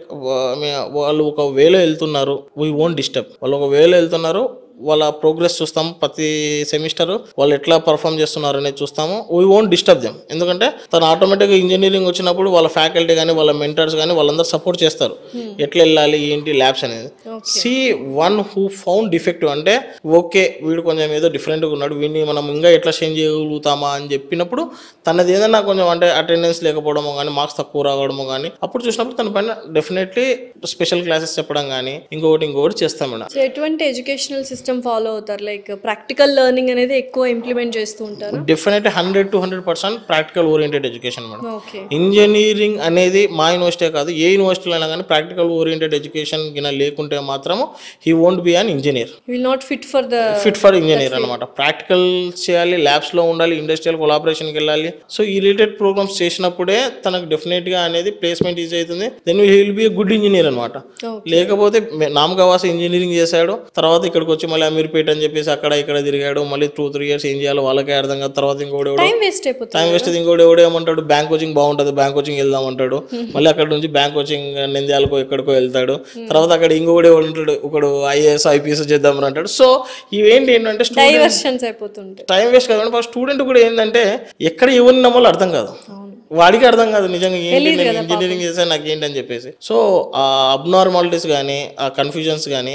వాళ్ళు ఒక వేలో వెళ్తున్నారు, వీ వోంట్ డిస్టర్బ్. వాళ్ళు ఒక వేలో వెళ్తున్నారు, వాళ్ళ ప్రోగ్రెస్ చూస్తాము, ప్రతి సెమిస్టర్ వాళ్ళు ఎట్లా పర్ఫామ్ చేస్తున్నారు అనేది చూస్తాము. We won't disturb them. ఎందుకంటే తను ఆటోమేటిక్గా ఇంజనీరింగ్ వచ్చినప్పుడు వాళ్ళ ఫ్యాకల్టీ కానీ వాళ్ళ మెంటర్స్ కానీ వాళ్ళందరూ సపోర్ట్ చేస్తారు ఎట్లా వెళ్ళాలి ఏంటి ల్యాబ్స్ అనేది. See one who found defective అంటే ఓకే వీడు కొంచెం ఏదో డిఫరెంట్గా ఉన్నాడు, వీడిని మనం ఇంకా ఎట్లా చేంజ్ చేయగలుగుతామా అని చెప్పినప్పుడు తనది ఏదైనా కొంచెం అంటే అటెండెన్స్ లేకపోవడమో కానీ మార్క్స్ తక్కువ రావడమో కానీ అప్పుడు చూసినప్పుడు తన పైన డెఫినెట్లీ స్పెషల్ క్లాసెస్ చెప్పడం కానీ ఇంకొకటి చేస్తాం మేడం. ఎటువంటి ఎడ్యుకేషనల్ సిస్టమ్ ఫాలో అవుతారు? లైక్ ప్రాక్టికల్ లెర్నింగ్ అనేది ఎక్కువ ఇంప్లిమెంట్ చేస్తూ ఉంటారు. Definitely 100% practical oriented education madam. Engineering అనేది మా యూనివర్సిటీ కాదు, ఏ యూనివర్సిటీలో అయినా కానీ ప్రాక్టికల్ ఓరియంటెడ్ ఎడ్యుకేషన్ కింద లేకుంటే మాత్రము he won't be an engineer. Will not fit for engineer అనమాట. ప్రాక్టికల్ చేయాలి, ల్యాబ్స్ లో ఉండాలి, ఇండస్ట్రియల్ కొలాబరేషన్కి వెళ్ళాలి. సో ఈ రిలేటెడ్ ప్రోగ్రామ్స్ చేసినప్పుడే తనకు డెఫినెట్ గా అనేది ప్లేస్మెంట్ ఈజీ అవుతుంది. Then he will be a good engineer అనమాట. లేకపోతే నామకవాస ఇంజనీరింగ్ చేశాడు, తర్వాత ఇక్కడికి వచ్చి మళ్ళీ అమీర్పేట అని చెప్పేసి అక్కడ ఇక్కడ తిరిగాడు, మళ్ళీ 2-3 ఇయర్స్ ఏం చేయాలో వాళ్ళకే అర్థం కాదు. తర్వాత ఇంకోటి టైం వేస్ట్ ఇంకోటి ఎవడో ఏమంటాడు బ్యాంక్ కోచింగ్ బాగుంటుంది, బ్యాంక్ కోచింగ్ వెళ్దాం అంటాడు. మళ్ళీ అక్కడ నుంచి బ్యాంక్ కోచింగ్ నంద్యాలకు ఎక్కడికో వెళ్తాడు. తర్వాత అక్కడ ఇంకొకటి ఎవడు ఉంటాడు, ఒకడు IAS IPS చేద్దామని అంటాడు. సో ఇవేంటి ఏంటంటే టైం వేస్ట్ కాదు. స్టూడెంట్ కూడా ఏంటంటే ఎక్కడ ఎవరిని నమ్మాలో అర్థం కాదు, వాడికి అర్థం కాదు నిజంగా ఏంటి నేను ఇంజనీరింగ్ చేశాను నాకు ఏంటి అని చెప్పేసి. సో ఆ అబ్నార్మాలిటీస్ కానీ ఆ కన్ఫ్యూజన్స్ కానీ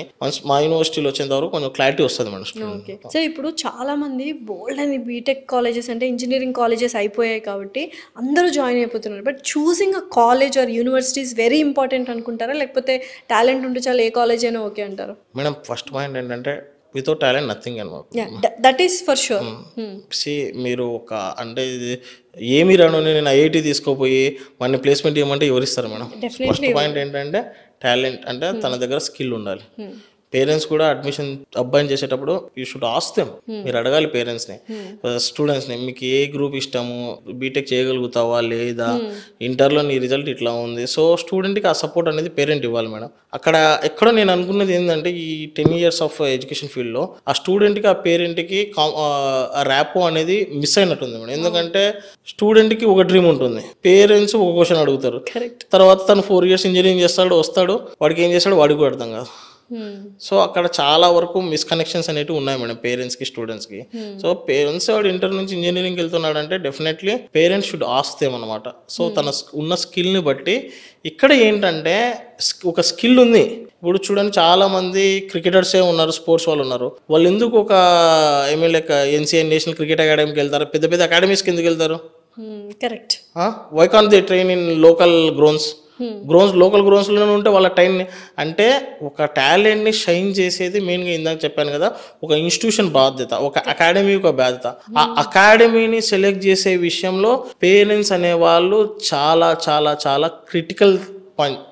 మా యూనివర్సిటీలో వచ్చేంత వరకు కొంచెం క్లారిటీ వస్తుంది మేడం. సో ఇప్పుడు చాలా మంది బోల్డ్ అని బీటెక్ కాలేజెస్ అంటే ఇంజనీరింగ్ కాలేజెస్ అయిపోయాయి కాబట్టి అందరూ జాయిన్ అయిపోతున్నారు. But choosing a college are university is very important అనుకుంటారా, లేకపోతే టాలెంట్ ఉంటే చాలా ఏ కాలేజ్ అయినా ఓకే అంటారు? మేడం ఫస్ట్ పాయింట్ ఏంటంటే వితౌట్ టాలెంట్ నథింగ్ అనమాట. That is for sure. మీరు ఒక అంటే ఏమి రాను నేను IIT తీసుకోపోయి వాడిని ప్లేస్మెంట్ ఇవ్వమంటే ఎవరిస్తారు మేడం? ఫస్ట్ పాయింట్ ఏంటంటే టాలెంట్ అంటే తన దగ్గర స్కిల్ ఉండాలి. పేరెంట్స్ కూడా అడ్మిషన్ అబ్బాయిని చేసేటప్పుడు యూ షుడ్ ఆస్క్ దెమ్. మీరు అడగాలి పేరెంట్స్ని, స్టూడెంట్స్ని, మీకు ఏ గ్రూప్ ఇష్టము, బీటెక్ చేయగలుగుతావా లేదా, ఇంటర్లో నీ రిజల్ట్ ఇట్లా ఉంది. సో స్టూడెంట్కి ఆ సపోర్ట్ అనేది పేరెంట్ ఇవ్వాలి మేడం. అక్కడ ఎక్కడో నేను అనుకున్నది ఏంటంటే ఈ 10 years ఆఫ్ ఎడ్యుకేషన్ ఫీల్డ్లో ఆ స్టూడెంట్కి ఆ పేరెంట్కి ఆ ర్యాపో అనేది మిస్ అయినట్టుంది మేడం. ఎందుకంటే స్టూడెంట్కి ఒక డ్రీమ్ ఉంటుంది, పేరెంట్స్ ఒక క్వశ్చన్ అడుగుతారు, తర్వాత తను 4 years ఇంజనీరింగ్ చేస్తాడు, వస్తాడు, వాడికి ఏం చేస్తాడు వాడికి కూడా అర్థం కాదు. సో అక్కడ చాలా వరకు మిస్కనెక్షన్స్ అనేవి ఉన్నాయి మేడం పేరెంట్స్కి స్టూడెంట్స్కి. సో పేరెంట్స్ వాడు ఇంటర్ నుంచి ఇంజనీరింగ్ వెళ్తున్నాడు అంటే definitely parents should ask them అనమాట. సో తన ఉన్న స్కిల్ని బట్టి ఇక్కడ ఏంటంటే ఒక స్కిల్ ఉంది. ఇప్పుడు చూడండి చాలా మంది క్రికెటర్సే ఉన్నారు, స్పోర్ట్స్ వాళ్ళు ఉన్నారు, వాళ్ళు ఎందుకు ఒక లైక్ NCI నేషనల్ క్రికెట్ అకాడమీకి వెళ్తారు, పెద్ద పెద్ద అకాడమీస్కి ఎందుకు వెళ్తారు? Correct. Why can't they train in local local గ్రౌండ్స్లోనే ఉంటే వాళ్ళ టైం అంటే ఒక టాలెంట్ని షైన్ చేసేది మెయిన్గా ఇందాక చెప్పాను కదా, ఒక ఇన్స్టిట్యూషన్ బాధ్యత, ఒక అకాడమీ ఒక బాధ్యత. ఆ అకాడమీని సెలెక్ట్ చేసే విషయంలో పేరెంట్స్ అనేవాళ్ళు చాలా చాలా చాలా క్రిటికల్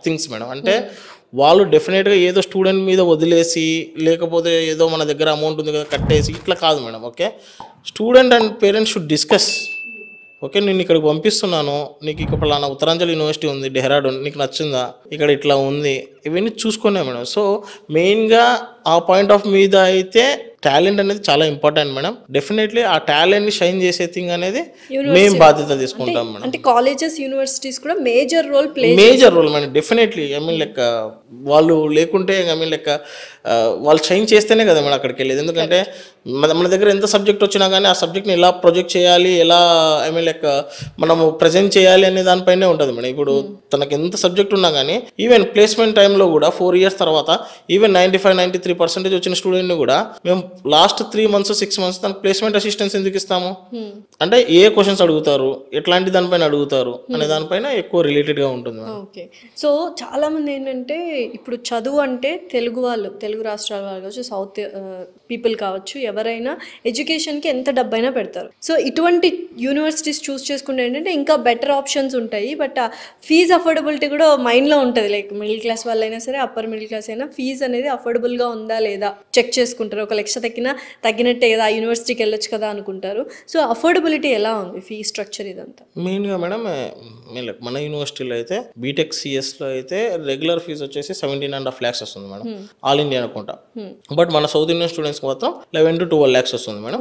థింగ్స్ మేడం. అంటే వాళ్ళు డెఫినెట్గా ఏదో స్టూడెంట్ మీద వదిలేసి లేకపోతే ఏదో మన దగ్గర అమౌంట్ ఉంది కదా కట్టేసి ఇట్లా కాదు madam. Okay, student and parents should discuss. Okay, నేను ఇక్కడికి పంపిస్తున్నాను, నీకు ఇక్కడ పలానా ఉత్తరాంచల్ యూనివర్సిటీ ఉంది డెహ్రాడూన్, నీకు నచ్చిందా, ఇక్కడ ఇట్లా ఉంది, ఇవన్నీ చూసుకునే మేడం. సో మెయిన్గా ఆ పాయింట్ ఆఫ్ మీద అయితే టాలెంట్ అనేది చాలా ఇంపార్టెంట్ మేడం. డెఫినెట్లీ ఆ టాలెంట్ని షైన్ చేసే థింగ్ అనేది మేము బాధ్యత తీసుకుంటాం మేడం. అంటే కాలేజెస్ యూనివర్సిటీస్ కూడా మేజర్ రోల్ మేడం. డెఫినెట్లీ లెక్క వాళ్ళు లేకుంటే లెక్క వాళ్ళు షైన్ చేస్తేనే కదా మేడం అక్కడికి వెళ్ళేది. ఎందుకంటే మన దగ్గర ఎంత సబ్జెక్ట్ వచ్చినా కానీ ఆ సబ్జెక్ట్ని ఎలా ప్రొజెక్ట్ చేయాలి, ఎలా లెక్క మనము ప్రజెంట్ చేయాలి అనే దానిపైనే ఉంటుంది మేడం. ఇప్పుడు తనకి ఎంత సబ్జెక్ట్ ఉన్నా కానీ ఈవెన్ ప్లేస్మెంట్ టైంలో కూడా 4 years తర్వాత ఈవెన్ 95-93% వచ్చిన స్టూడెంట్ని కూడా మేము లాస్ట్ 3 months 6 months తనకు ప్లేస్మెంట్ అసిస్టెన్స్ ఎందుకు ఇస్తాము అంటే ఏ క్వశ్చన్స్ అడుగుతారు, ఎట్లాంటి దానిపైన అడుగుతారు అనే దానిపైన ఎక్కువ రిలేటెడ్గా ఉంటుంది. ఓకే, సో చాలా మంది ఏంటంటే ఇప్పుడు చదువు అంటే తెలుగు రాష్ట్రాల వాళ్ళు కావచ్చు, సౌత్ పీపుల్ కావచ్చు, ఎవరైనా ఎడ్యుకేషన్కి ఎంత డబ్బైనా పెడతారు. సో ఇటువంటి యూనివర్సిటీస్ చూస్ చేసుకుంటే ఏంటంటే ఇంకా బెటర్ ఆప్షన్స్ ఉంటాయి. బట్ ఫీజ్ అఫోర్డబిలిటీ కూడా మైండ్లో ఉంటుంది. లైక్ మిడిల్ క్లాస్ వాళ్ళైనా సరే, అప్పర్ మిడిల్ క్లాస్ అయినా ఫీజ్ అనేది అఫోర్డబుల్గా ఉందా లేదా చెక్ చేసుకుంటారు. ఒక లక్ష తగ్గినట్టే కదా, ఆ యూనివర్సిటీకి వెళ్ళొచ్చు కదా అనుకుంటారు. సో అఫోర్డబిలిటీ ఎలా ఉంది, ఫీ స్ట్రక్చర్ ఇదంతా? మెయిన్గా మేడం మన యూనివర్సిటీలో అయితే బీటెక్ సిఎస్లో అయితే రెగ్యులర్ ఫీజు వచ్చేసి 17.5 lakhs వస్తుంది మేడం, ఆల్ ఇండియా అనుకుంటా. బట్ మన సౌత్ ఇండియన్ స్టూడెంట్స్ మాత్రం 11 to 12 lakhs వస్తుంది మేడం,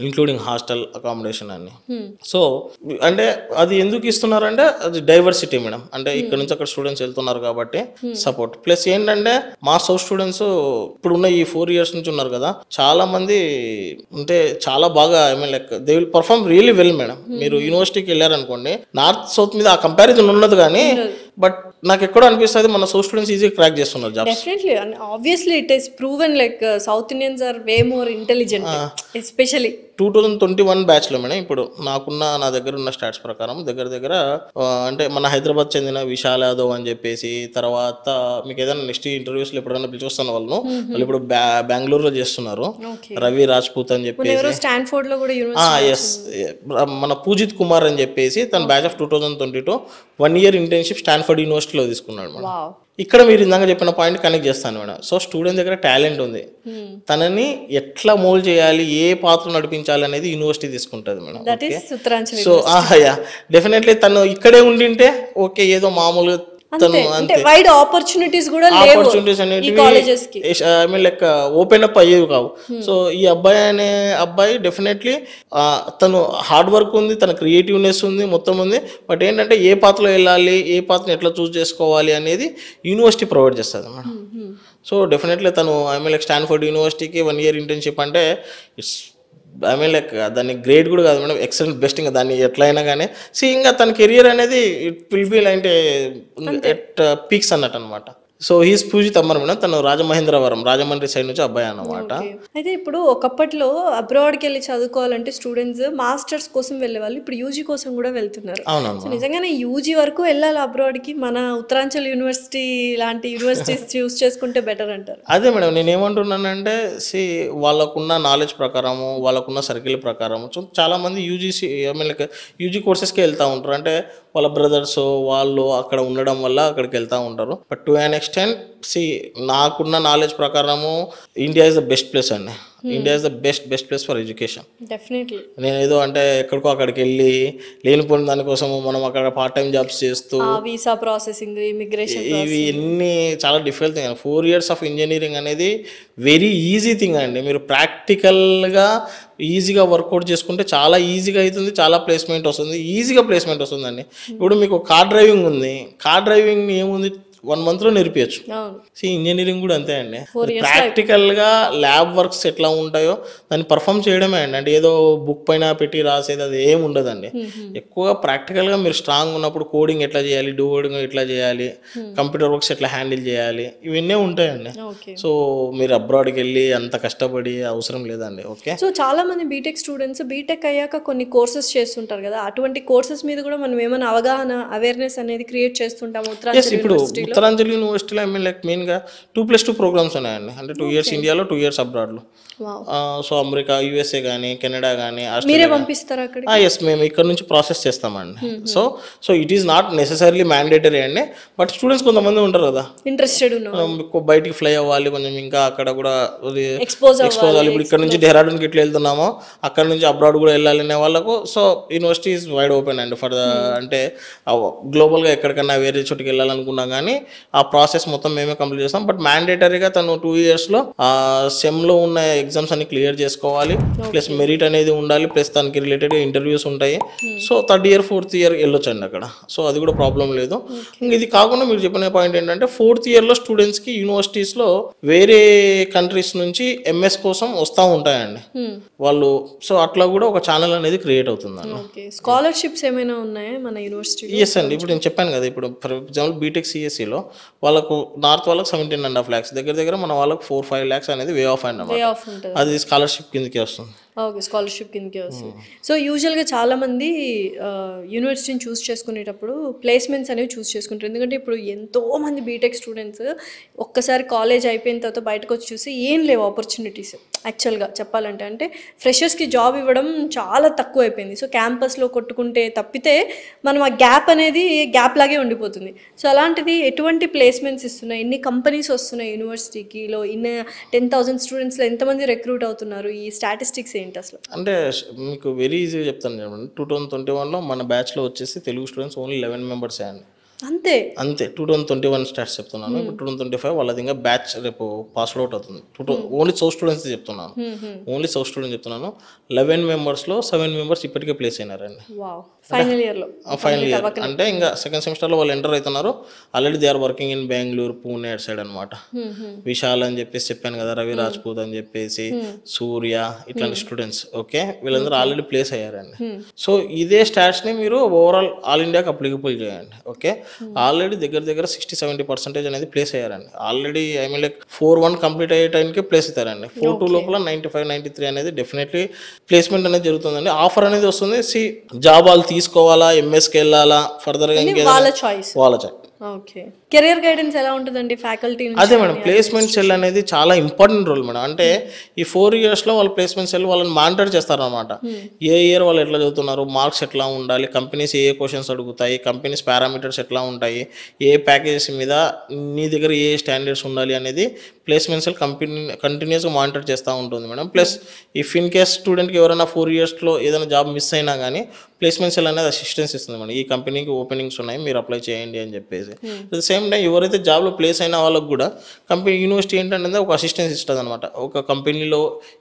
ఇంక్లూడింగ్ హాస్టల్ అకామిడేషన్ అన్ని. సో అంటే అది ఎందుకు ఇస్తున్నారంటే అది డైవర్సిటీ మేడం. అంటే ఇక్కడ నుంచి అక్కడ స్టూడెంట్స్ వెళ్తున్నారు కాబట్టి సపోర్ట్. ప్లస్ ఏంటంటే మా సౌత్ స్టూడెంట్స్ ఇప్పుడున్న ఈ 4 years నుంచి ఉన్నారు కదా, చాలా మంది అంటే చాలా బాగా like they will perform really well madam. మీరు యూనివర్సిటీకి వెళ్ళారనుకోండి, నార్త్ సౌత్ మీద ఆ కంపారిజన్ ఉన్నది కానీ బట్ నాకు ఎక్కడో అనిపిస్తుంది మన సౌత్ స్టూడెంట్స్ ఈజీగా క్రాక్ చేస్తున్నారు jobs. Definitely, obviously it is proven. Like south Indians are way more intelligent, especially 2021 బ్యాచ్లో మేడం. ఇప్పుడు నా దగ్గర ఉన్న స్టాట్స్ ప్రకారం దగ్గర అంటే మన హైదరాబాద్ చెందిన విశాల్ యాదవ్ అని చెప్పేసి, తర్వాత మీకు ఏదైనా నెక్స్ట్ ఇంటర్వ్యూస్లో ఎప్పుడైనా పిలిచొస్తాను వాళ్ళు ఇప్పుడు బెంగళూరులో చేస్తున్నారు, రవి రాజ్పూత్ అని చెప్పేసి, స్టాన్ఫోర్డ్ లో కూడా ఎస్ మన పూజిత్ కుమార్ అని చెప్పేసి తన batch of 2022 1 year internship Stanford యూనివర్సిటీలో తీసుకున్నాడు మేడం. ఇక్కడ మీరు ఇందాక చెప్పిన పాయింట్ కనెక్ట్ చేస్తాను మేడం. సో స్టూడెంట్ దగ్గర టాలెంట్ ఉంది, తనని ఎట్లా మోల్డ్ చేయాలి, ఏ పాత్ర నడిపించాలి అనేది యూనివర్సిటీ తీసుకుంటుంది మేడం. సో డెఫినెట్లీ తను ఇక్కడే ఉండింటే ఓకే, ఏదో మామూలుగా వైడ్ ఆపర్చునిటీస్ కూడా ఆపర్చునిటీస్ అనేవి లైక్ ఓపెన్ అప్ అయ్యేవి కావు. సో ఈ అబ్బాయి డెఫినెట్లీ తను హార్డ్ వర్క్ ఉంది, తన క్రియేటివ్నెస్ ఉంది, మొత్తం ఉంది. బట్ ఏంటంటే ఏ పాత్రలో వెళ్ళాలి, ఏ పాత్రను ఎట్లా చూస్ చేసుకోవాలి అనేది యూనివర్సిటీ ప్రొవైడ్ చేస్తుంది మేడం. సో డెఫినెట్లీ తను లైక్ స్టాన్ఫోర్డ్ యూనివర్సిటీకి 1 year ఇంటర్న్షిప్ అంటే ఇట్స్ లైక్ దాన్ని గ్రేడ్ కూడా కాదు మేడం, ఎక్సలెంట్ బెస్ట్. ఇంకా దాన్ని ఎట్లయినా కానీ ఇంకా తన కెరియర్ అనేది ఇట్ విల్ బి అంటే ఎట్ పీక్స్ అన్నట్టు అనమాట. సో హీస్ పూజిత్ అమ్మర్ మేడం, తను రాజమండ్రి సైడ్ నుంచి అబ్బాయి అన్నమాట. అయితే ఇప్పుడు ఒకప్పట్లో అబ్రాడ్కి వెళ్ళి చదువుకోవాలంటే స్టూడెంట్స్ మాస్టర్స్ కోసం వెళ్ళే వాళ్ళు ఇప్పుడు యూజీ కోసం కూడా వెళ్తున్నారు. నిజంగానే యూజీ వరకు వెళ్ళాలి అబ్రాడ్కి, మన ఉత్తరాంచల్ యూనివర్సిటీ లాంటి యూనివర్సిటీస్ చూస్ చేసుకుంటే బెటర్ అంటారు. అదే మేడం నేను ఏమంటున్నానంటే వాళ్ళకున్న నాలెడ్జ్ ప్రకారము, వాళ్ళకున్న సర్కిల్ ప్రకారము చాలా మంది యూజీ కోర్సెస్కి వెళ్తూ ఉంటారు. అంటే వాళ్ళ బ్రదర్స్ వాళ్ళు అక్కడ ఉండడం వల్ల అక్కడికి వెళ్తూ ఉంటారు. బట్ టు యాన్ ఎక్స్టెంట్ నాకున్న నాలెడ్జ్ ప్రకారము India is the best place అండి. India is the best place for education. Definitely. నేను ఏదో అంటే ఎక్కడికో అక్కడికి వెళ్ళి లేనిపోయిన దానికోసము మనం అక్కడ పార్ట్ టైం జాబ్స్ చేస్తూ వీసా ప్రాసెసింగ్, ఇమిగ్రేషన్, ఇవి ఎన్ని చాలా difficult thing. 4 years of engineering అనేది వెరీ ఈజీ థింగ్ అండి. మీరు ప్రాక్టికల్గా ఈజీగా వర్కౌట్ చేసుకుంటే చాలా ఈజీగా అవుతుంది, చాలా ప్లేస్మెంట్ వస్తుంది, ఈజీగా ప్లేస్మెంట్ వస్తుందండి. ఇప్పుడు మీకు కార్ డ్రైవింగ్ ఉంది, కార్ డ్రైవింగ్ ఏముంది 1 monthలో నేర్పించచ్చు. ఇంజనీరింగ్ కూడా అంతే అండి. ప్రాక్టికల్గా ల్యాబ్ వర్క్స్ ఎట్లా ఉంటాయో దాన్ని పర్ఫామ్ చేయడమే అండి. అంటే ఏదో బుక్ పైన పెట్టి రాసేది అది ఏమి ఉండదండి. ఎక్కువగా ప్రాక్టికల్గా మీరు స్ట్రాంగ్ ఉన్నప్పుడు కోడింగ్ ఎట్లా చేయాలి, డూడింగ్ ఎట్లా చేయాలి, కంప్యూటర్ వర్క్స్ ఎట్లా హ్యాండిల్ చేయాలి, ఇవన్నీ ఉంటాయండి. సో మీరు అబ్రాడ్కి వెళ్ళి అంత కష్టపడి అవసరం లేదండి. ఓకే. సో చాలా మంది బీటెక్ స్టూడెంట్స్ బీటెక్ అయ్యాక కొన్ని కోర్సెస్ చేస్తుంటారు కదా, అటువంటి కోర్సెస్ మీద కూడా మనం ఏమైనా అవగాహన, అవేర్నెస్ అనేది క్రియేట్ చేస్తుంటాము ఇప్పుడు ఉత్తరాంచల్ యూనివర్సిటీలో మెయిన్గా 2+2 ప్రోగ్రామ్స్ ఉన్నాయండి. అంటే 2 years ఇండియాలో, 2 years అబ్రాడ్లో. సో అమెరికా, యూఎస్ఏ కానీ, కెనడా కానీ, మీరే పంపిస్తారా అక్కడ? ఎస్, మేము ఇక్కడ నుంచి ప్రాసెస్ చేస్తామండి. So it is not necessary mandatory అండి. బట్ స్టూడెంట్స్ కొంతమంది ఉంటారు కదా ఇంట్రెస్టెడ్, బయటికి ఫ్లై అవ్వాలి కొంచెం, ఇంకా అక్కడ కూడా ఎక్స్పోజ్ అవ్వాలి. ఇప్పుడు ఇక్కడ నుంచి డెహ్రాడూన్కి ఎట్లా వెళ్తున్నామో అక్కడ నుంచి అబ్రాడ్ కూడా వెళ్ళాలనే వాళ్ళకు so university is wide open అండి ఫర్ ద అంటే గ్లోబల్గా ఎక్కడికన్నా వేరే చోటుకి వెళ్ళాలనుకున్నా కానీ ఆ ప్రాసెస్ మొత్తం మేమే కంప్లీట్ చేస్తాం. బట్ మ్యాండేటరీగా తను 2 yearsలో సెమ్లో ఉన్న ఎగ్జామ్స్ అన్ని క్లియర్ చేసుకోవాలి, ప్లస్ మెరిట్ అనేది ఉండాలి, ప్లస్ దానికి రిలేటెడ్గా ఇంటర్వ్యూస్ ఉంటాయి. So 3rd year 4th year వెళ్ళొచ్చు అండి అక్కడ. సో అది కూడా ప్రాబ్లం లేదు. ఇది కాకుండా మీరు చెప్పిన పాయింట్ ఏంటంటే 4th yearలో స్టూడెంట్స్కి యూనివర్సిటీస్లో వేరే కంట్రీస్ నుంచి ఎంఎస్ కోసం వస్తూ ఉంటాయండి వాళ్ళు. సో అట్లా కూడా ఒక ఛానల్ అనేది క్రియేట్ అవుతుంది. స్కాలర్షిప్స్ ఏమైనా ఉన్నాయా మన యూనివర్సిటీ? ఎస్ అండి. ఇప్పుడు నేను చెప్పాను కదా, ఇప్పుడు ఫర్ ఎగ్జాంపుల్ బీటెక్ సిఎస్సిలో వాళ్ళకు నార్త్ వాళ్ళకి 17.5 lakhs, దగ్గర మన వాళ్ళకి 4-5 lakhs అనేది వే ఆఫ్ అండ్ అది స్కాలర్షిప్ కిందకి వస్తుంది. ఓకే, స్కాలర్షిప్ కిందకి వస్తుంది. సో యూజువల్గా చాలామంది యూనివర్సిటీని చూస్ చేసుకునేటప్పుడు ప్లేస్మెంట్స్ అనేవి చూస్ చేసుకుంటారు. ఎందుకంటే ఇప్పుడు ఎంతోమంది బీటెక్ స్టూడెంట్స్ ఒక్కసారి కాలేజ్ అయిపోయిన తర్వాత బయటకు వచ్చి చూసి ఏం లేవు ఆపర్చునిటీస్. యాక్చువల్గా చెప్పాలంటే అంటే ఫ్రెషర్స్కి జాబ్ ఇవ్వడం చాలా తక్కువ అయిపోయింది. సో క్యాంపస్లో కొట్టుకుంటే తప్పితే మనం ఆ గ్యాప్ అనేది గ్యాప్ లాగే ఉండిపోతుంది. సో అలాంటిది ఎటువంటి ప్లేస్మెంట్స్ ఇస్తున్నాయి, ఎన్ని కంపెనీస్ వస్తున్నాయి యూనివర్సిటీకిలో, 10,000 స్టూడెంట్స్లో ఎంతమంది రిక్రూట్ అవుతున్నారు, ఈ స్టాటిస్టిక్స్ ఏంటి అసలు? అంటే మీకు వెరీ ఈజీగా చెప్తాను చెప్పండి. 2021లో మన బ్యాచ్లో వచ్చేసి తెలుగు స్టూడెంట్స్ ఓన్లీ 11 members అండి. అంతే 2021 స్టాట్స్ చెప్తున్నాను. ఇప్పుడు 2025 వాళ్ళది ఇంకా బ్యాచ్ రేపు పాస్డ్ అవుట్ అవుతుంది. ఓన్లీ సౌత్ స్టూడెంట్స్ చెప్తున్నాను, ఓన్లీ సౌత్ స్టూడెంట్స్ చెప్తున్నాను. 11 members-లో 7 members ఇప్పటికే ప్లేస్ అయినారండి. ఫైనల్ ఇయర్ అంటే ఇంకా సెకండ్ సెమిస్టర్లో వాళ్ళు ఎంటర్ అవుతున్నారు. Already they are working in Bengaluru, Pune అటు సైడ్ అనమాట. విశాల్ అని చెప్పేసి చెప్పాను కదా, రవి రాజ్పూత్ అని చెప్పేసి, సూర్య, ఇట్లాంటి స్టూడెంట్స్. ఓకే, వీళ్ళందరూ ఆల్రెడీ ప్లేస్ అయ్యారండి. సో ఇదే స్టాట్స్ని మీరు ఓవరాల్ ఆల్ ఇండియాకి అప్లికబుల్ చేయండి. ఓకే, ఆల్రెడీ దగ్గర 60-70% అనేది ప్లేస్ అయ్యారండి. Already I mean like 4-1 complete అయ్యే టైంకి ప్లేస్ అవుతారండి. 4-2 లోపల 95-93 అనేది డెఫినెట్లీ ప్లేస్మెంట్ అనేది జరుగుతుందండి. ఆఫర్ అనేది వస్తుంది. జాబ్ వాళ్ళు తీసుకోవాలా, ఎంఎస్కి వెళ్ళాలా, ఫర్దర్గా వాళ్ళ చాయిస్. ఓకే, కెరియర్ గైడెన్స్ ఎలా ఉంటుందండి ఫ్యాకల్టీ? అదే మేడం, ప్లేస్మెంట్ సెల్ అనేది చాలా ఇంపార్టెంట్ రోల్ మేడం. అంటే ఈ 4 yearsలో వాళ్ళు ప్లేస్మెంట్ సెల్ వాళ్ళని మానిటర్ చేస్తారనమాట. ఏ ఇయర్ వాళ్ళు ఎట్లా చదువుతున్నారు, మార్క్స్ ఎట్లా ఉండాలి, కంపెనీస్ ఏ క్వశ్చన్స్ అడుగుతాయి, కంపెనీస్ పారామీటర్స్ ఎట్లా ఉంటాయి, ఏ ప్యాకేజెస్ మీద నీ దగ్గర ఏ స్టాండర్డ్స్ ఉండాలి అనేది ప్లేస్మెంట్ సెల్ కంటిన్యూస్గా మానిటర్ చేస్తూ ఉంటుంది madam. Plus if in case స్టూడెంట్కి ఎవరైనా 4 yearsలో ఏదైనా జాబ్ మిస్ అయినా కానీ ప్లేస్మెంట్ సెల్ అనేది అసిస్టెన్స్ ఇస్తుంది మేడం. ఈ కంపెనీకి ఓపెనింగ్స్ ఉన్నాయి, మీరు అప్లై చేయండి అని చెప్పేసి. అట్ ద సేమ్ టైం ఎవరైతే జాబ్లో ప్లేస్ అయిన వాళ్ళకి కూడా యూనివర్సిటీ ఏంటంటే ఒక అసిస్టెన్స్ ఇస్తుంది అనమాట. ఒక కంపెనీలో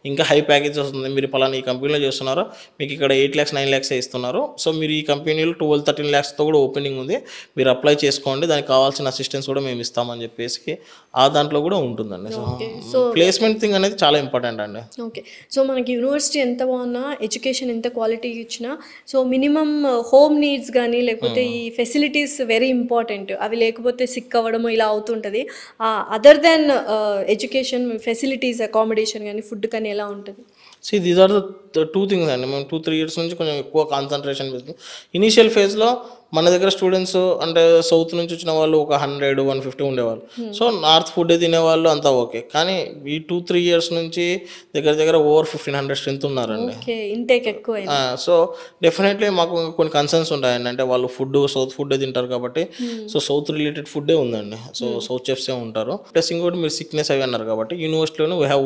ఇంకా హై ప్యాకేజ్ వస్తుంది, మీరు పలానా ఈ కంపెనీలో చేస్తున్నారో మీకు ఇక్కడ 8 lakhs 9 lakhs ఇస్తున్నారు. సో మీరు ఈ కంపెనీలో 12-13 lakhsతో కూడా ఓపెనింగ్ ఉంది, మీరు అప్లై చేసుకోండి, దానికి కావాల్సిన అసిస్టెన్స్ కూడా మేము ఇస్తామని చెప్పేసి ఆ దాంట్లో కూడా ఉంటుందండి. సో ప్లేస్మెంట్ థింగ్ అనేది చాలా ఇంపార్టెంట్ అండి. ఓకే, సో మనకి యూనివర్సిటీ ఎంత బాగున్నా, ఎడ్యుకేషన్ ఎంత క్వాలిటీ ఇచ్చినా, సో మినిమం హోమ్ నీడ్స్ కానీ లేకపోతే ఈ ఫెసిలిటీస్ వెరీ ఇంపార్టెంట్. అవి లేకపోతే సిక్ అవ్వడము ఇలా అవుతుంటుంది. Other then education facilities, accommodation కానీ, ఫుడ్ కానీ ఎలా ఉంటుంది? These are the two things అండి. మేము 2-3 ఇయర్స్ నుంచి కొంచెం ఎక్కువ కాన్సన్ట్రేషన్ పెడుతుంది. ఇనీషియల్ ఫేజ్లో మన దగ్గర స్టూడెంట్స్ అంటే సౌత్ నుంచి వచ్చిన వాళ్ళు ఒక 100-150 ఉండేవాళ్ళు. సో నార్త్ ఫుడ్ తినేవాళ్ళు అంతా ఓకే. కానీ ఈ 2-3 ఇయర్స్ నుంచి దగ్గర దగ్గర ఓవర్ 1500 స్ట్రెంత్ ఉన్నారండి. ఇంటేక్ ఎక్కువ. సో డెఫినెట్లీ మాకు కొన్ని కన్సర్న్స్ ఉంటాయండి. అంటే వాళ్ళు సౌత్ ఫుడ్ తింటారు కాబట్టి సో సౌత్ రిలేటెడ్ ఫుడ్డే ఉందండి. సో సౌత్ చెఫ్సే ఉంటారు. ప్లస్ ఇంకోటి మీరు సిక్నెస్ అవి అన్నారు కాబట్టి యూనివర్సిటీలోనే వీ హ్యావ్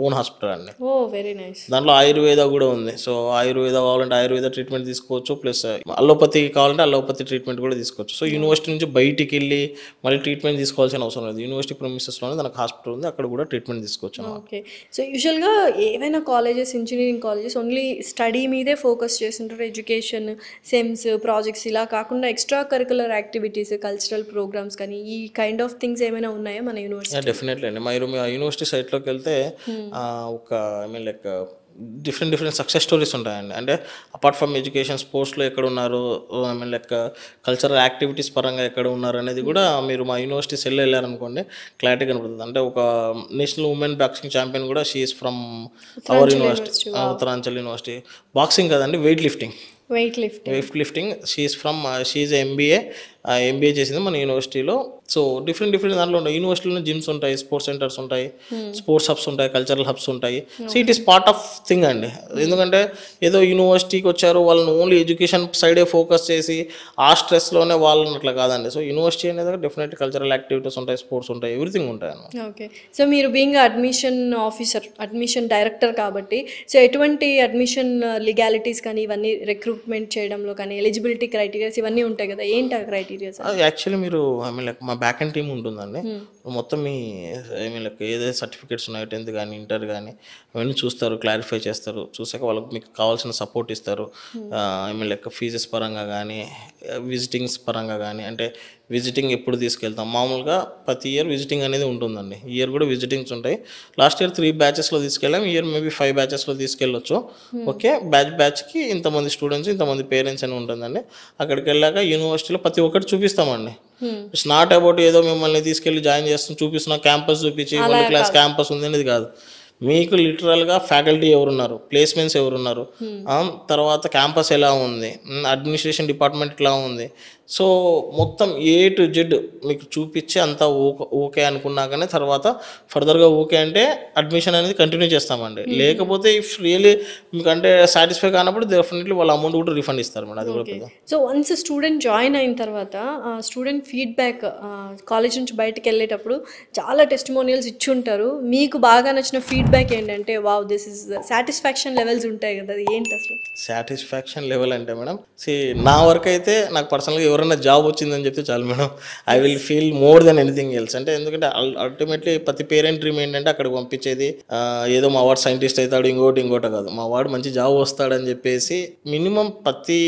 ఓన్ హాస్పిటల్ అండి. Very nice. దాంట్లో ఆయుర్వేద కూడా ఉంది. సో ఆయుర్వేద కావాలంటే ఆయుర్వేద ట్రీట్మెంట్ తీసుకోవచ్చు. ప్లస్ అలోపతి కావాలంటే అలోపతి ట్రీట్మెంట్ కూడా తీసుకోవచ్చు. సో యూనివర్సిటీ నుంచి బయటికి వెళ్ళి మళ్ళీ ట్రీట్మెంట్ తీసుకోవాల్సిన అవసరం లేదు. యూనివర్సిటీ ప్రొమిసెస్లోనే మనకు హాస్పిటల్ ఉంది, అక్కడ కూడా ట్రీట్మెంట్ తీసుకోవచ్చు. ఓకే. సో యూజువల్గా ఏవైనా colleges, engineering colleges only study మీదే ఫోకస్ చేస్తుంటారు. ఎడ్యుకేషన్, సెమ్స్, ప్రాజెక్ట్స్ ఇలా కాకుండా extra curricular activities, cultural programmes కానీ ఈ కైండ్ ఆఫ్ థింగ్స్ ఏమైనా ఉన్నాయా మన యూనివర్సిటీ? డెఫినెట్లీ అండి. మీరు యూనివర్సిటీ సైట్లోకి వెళ్తే ఒక లైక్ డిఫరెంట్ సక్సెస్ స్టోరీస్ ఉంటాయండి. అంటే అపార్ట్ ఫ్రమ్ ఎడ్యుకేషన్, స్పోర్ట్స్లో ఎక్కడ ఉన్నారు, లైక్ కల్చరల్ యాక్టివిటీస్ పరంగా ఎక్కడ ఉన్నారు అనేది కూడా మీరు మా యూనివర్సిటీ సెల్ వెళ్ళారనుకోండి క్లారిటీ కనపడుతుంది. అంటే ఒక నేషనల్ ఉమెన్ బాక్సింగ్ ఛాంపియన్ కూడా she is from our university, Uttaranchal university. Boxing కదండి, వెయిట్ లిఫ్టింగ్ షీఈస్ ఎంబీఏ చేసింది మన యూనివర్సిటీలో. సో డిఫరెంట్ దాంట్లో ఉంటాయి. యూనివర్సిటీలో జిమ్స్ ఉంటాయి, స్పోర్ట్స్ సెంటర్స్ ఉంటాయి, స్పోర్ట్స్ హబ్స్ ఉంటాయి, కల్చరల్ హబ్స్ ఉంటాయి. So it is part of thing అండి. ఎందుకంటే ఏదో యూనివర్సిటీకి వచ్చారు వాళ్ళని ఓన్లీ ఎడ్యుకేషన్ సైడే ఫోకస్ చేసి ఆ స్ట్రెస్లోనే వాళ్ళని అట్లా కాదండి. సో యూనివర్సిటీ అనేది డెఫినెట్లీ కల్చరల్ యాక్టివిటీస్ ఉంటాయి, స్పోర్ట్స్ ఉంటాయి, ఎవ్రీథింగ్ ఉంటాయి. ఓకే. సో మీరు being admission officer, admission director కాబట్టి సో ఎటువంటి అడ్మిషన్ లీగాలిటీస్ కానీ ఇవన్నీ రిక్రూట్మెంట్ చేయడంలో కానీ ఎలిజిబిలిటీ క్రైటీరియాస్ ఇవన్నీ ఉంటాయి కదా, ఏంటి ఆ క్రైటీరియాస్? యాక్చువల్లీ మీరు లైక్ మా బ్యాక్ అండ్ టీమ్ ఉంటుందండి. మొత్తం మీ లైక్ ఏదైతే సర్టిఫికేట్స్ ఉన్నాయో 10th కానీ ఇంటర్ కానీ అవన్నీ చూస్తారు, క్లారిఫై చేస్తారు. చూసాక వాళ్ళకి మీకు కావాల్సిన సపోర్ట్ ఇస్తారు. లైక్ ఫీజెస్ పరంగా కానీ విజిటింగ్స్ పరంగా కానీ, అంటే విజిటింగ్ ఎప్పుడు తీసుకెళ్తాం మామూలుగా ప్రతి ఇయర్ విజిటింగ్ అనేది ఉంటుందండి. ఈ ఇయర్ కూడా విజిటింగ్స్ ఉంటాయి. లాస్ట్ ఇయర్ 3 బ్యాచెస్లో తీసుకెళ్ళాం, ఈ ఇయర్ మేబీ 5 బ్యాచెస్లో తీసుకెళ్ళొచ్చు. ఓకే, బ్యాచ్కి ఇంతమంది స్టూడెంట్స్, ఇంతమంది పేరెంట్స్ అని ఉంటుందండి. అక్కడికి వెళ్ళాక యూనివర్సిటీలో ప్రతి ఒక్కటి చూపిస్తామండి. ఇట్స్ నాట్ అబౌట్ ఏదో మిమ్మల్ని తీసుకెళ్ళి జాయిన్ చేస్తాం చూపిస్తున్నాం, క్యాంపస్ చూపించి 1 క్లాస్ క్యాంపస్ ఉంది అనేది కాదు. మీకు లిటరల్గా ఫ్యాకల్టీ ఎవరున్నారు, ప్లేస్మెంట్స్ ఎవరున్నారు, తర్వాత క్యాంపస్ ఎలా ఉంది, అడ్మినిస్ట్రేషన్ డిపార్ట్మెంట్ ఎలా ఉంది, సో మొత్తం A to Z మీకు చూపించి అంతా ఓకే అనుకున్నాకనే తర్వాత ఫర్దర్గా ఓకే అంటే అడ్మిషన్ అనేది కంటిన్యూ చేస్తామండి. లేకపోతే ఇఫ్ రియలీ మీకు అంటే సాటిస్ఫై కానప్పుడు డెఫినెట్లీ వాళ్ళ అమౌంట్ కూడా రిఫండ్ ఇస్తారు మేడం. అది కూడా. సో వన్స్ స్టూడెంట్ జాయిన్ అయిన తర్వాత స్టూడెంట్ ఫీడ్బ్యాక్ కాలేజ్ నుంచి బయటకు వెళ్ళేటప్పుడు చాలా టెస్టిమోనియల్స్ ఇచ్చి ఉంటారు. మీకు బాగా నచ్చిన ఫీడ్బ్యాక్ ఏంటంటే wow this is satisfaction levels ఉంటాయి కదా, అది ఏంటి అసలు? సాటిస్ఫాక్షన్ లెవెల్ అంటే మేడం నా వరకు అయితే నాకు పర్సనల్గా ఎవరైనా జాబ్ వచ్చిందని చెప్తే చాలు madam, I will feel more than anything else. అంటే ఎందుకంటే అల్టిమేట్లీ ప్రతి పేరెంట్ డ్రీమ్ ఏంటంటే అక్కడికి పంపించేది ఏదో మా వాడు సైంటిస్ట్ అవుతాడు ఇంకోటి కాదు, మా వాడు మంచి జాబ్ వస్తాడని చెప్పేసి మినిమం ప్రతి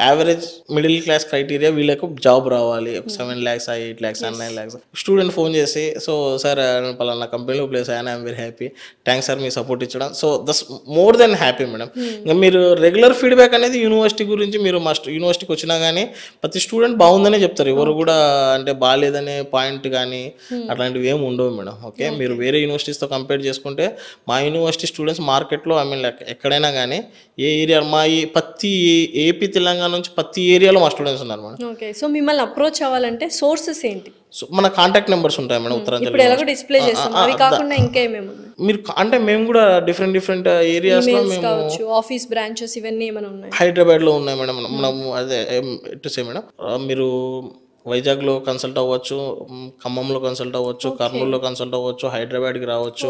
యావరేజ్ మిడిల్ క్లాస్ క్రైటీరియా వీళ్ళకు జాబ్ రావాలి. ఒక 7 lakhs 8 lakhs 9 lakhs student phone చేసి సో సార్ పలానా కంపెనీలో ప్లేస్ అయ్యాను, I'm very happy, thanks sir మీ సపోర్ట్ ఇచ్చడం, so thus more than happy madam. ఇంకా మీరు రెగ్యులర్ ఫీడ్బ్యాక్ అనేది యూనివర్సిటీ గురించి మీరు యూనివర్సిటీకి వచ్చినా కానీ ప్రతి స్టూడెంట్ బాగుందనే చెప్తారు. ఎవరు కూడా అంటే బాగాలేదనే పాయింట్ కానీ అట్లాంటివి ఏమి ఉండవు మేడం. ఓకే, మీరు వేరే యూనివర్సిటీస్తో కంపేర్ చేసుకుంటే మా యూనివర్సిటీ స్టూడెంట్స్ మార్కెట్లో ఎక్కడైనా కానీ ఏ ఏరియా మా ప్రతి ఏపీ తెలంగాణ నుంచి ప్రతి ఏరియాలో మా స్టూడెంట్స్ ఉన్నారు మేడం. ఓకే, సో మిమ్మల్ని అప్రోచ్ అవ్వాలంటే సోర్సెస్ ఏంటి? సో మన కాంటాక్ట్ నెంబర్స్ ఉంటాయి మేడం ఉత్తరాంచల్. ఇప్పుడు ఎలాగో డిస్ప్లే చేస్తాం, అవి కాకుండా ఇంకా ఏమేమి ఉన్నాయి? మీరు అంటే మేము కూడా డిఫరెంట్ ఏరియాస్లో మేము కావచ్చు, ఆఫీస్ బ్రాంచెస్ ఇవన్నీ ఏమైనా ఉన్నాయి? హైదరాబాద్లో ఉన్నాయి మేడం. మనము అదే టు సే మేడం, మీరు వైజాగ్లో కన్సల్ట్ అవ్వచ్చు, ఖమ్మంలో కన్సల్ట్ అవ్వచ్చు, కర్నూలులో కన్సల్ట్ అవ్వచ్చు, హైదరాబాద్కి రావచ్చు,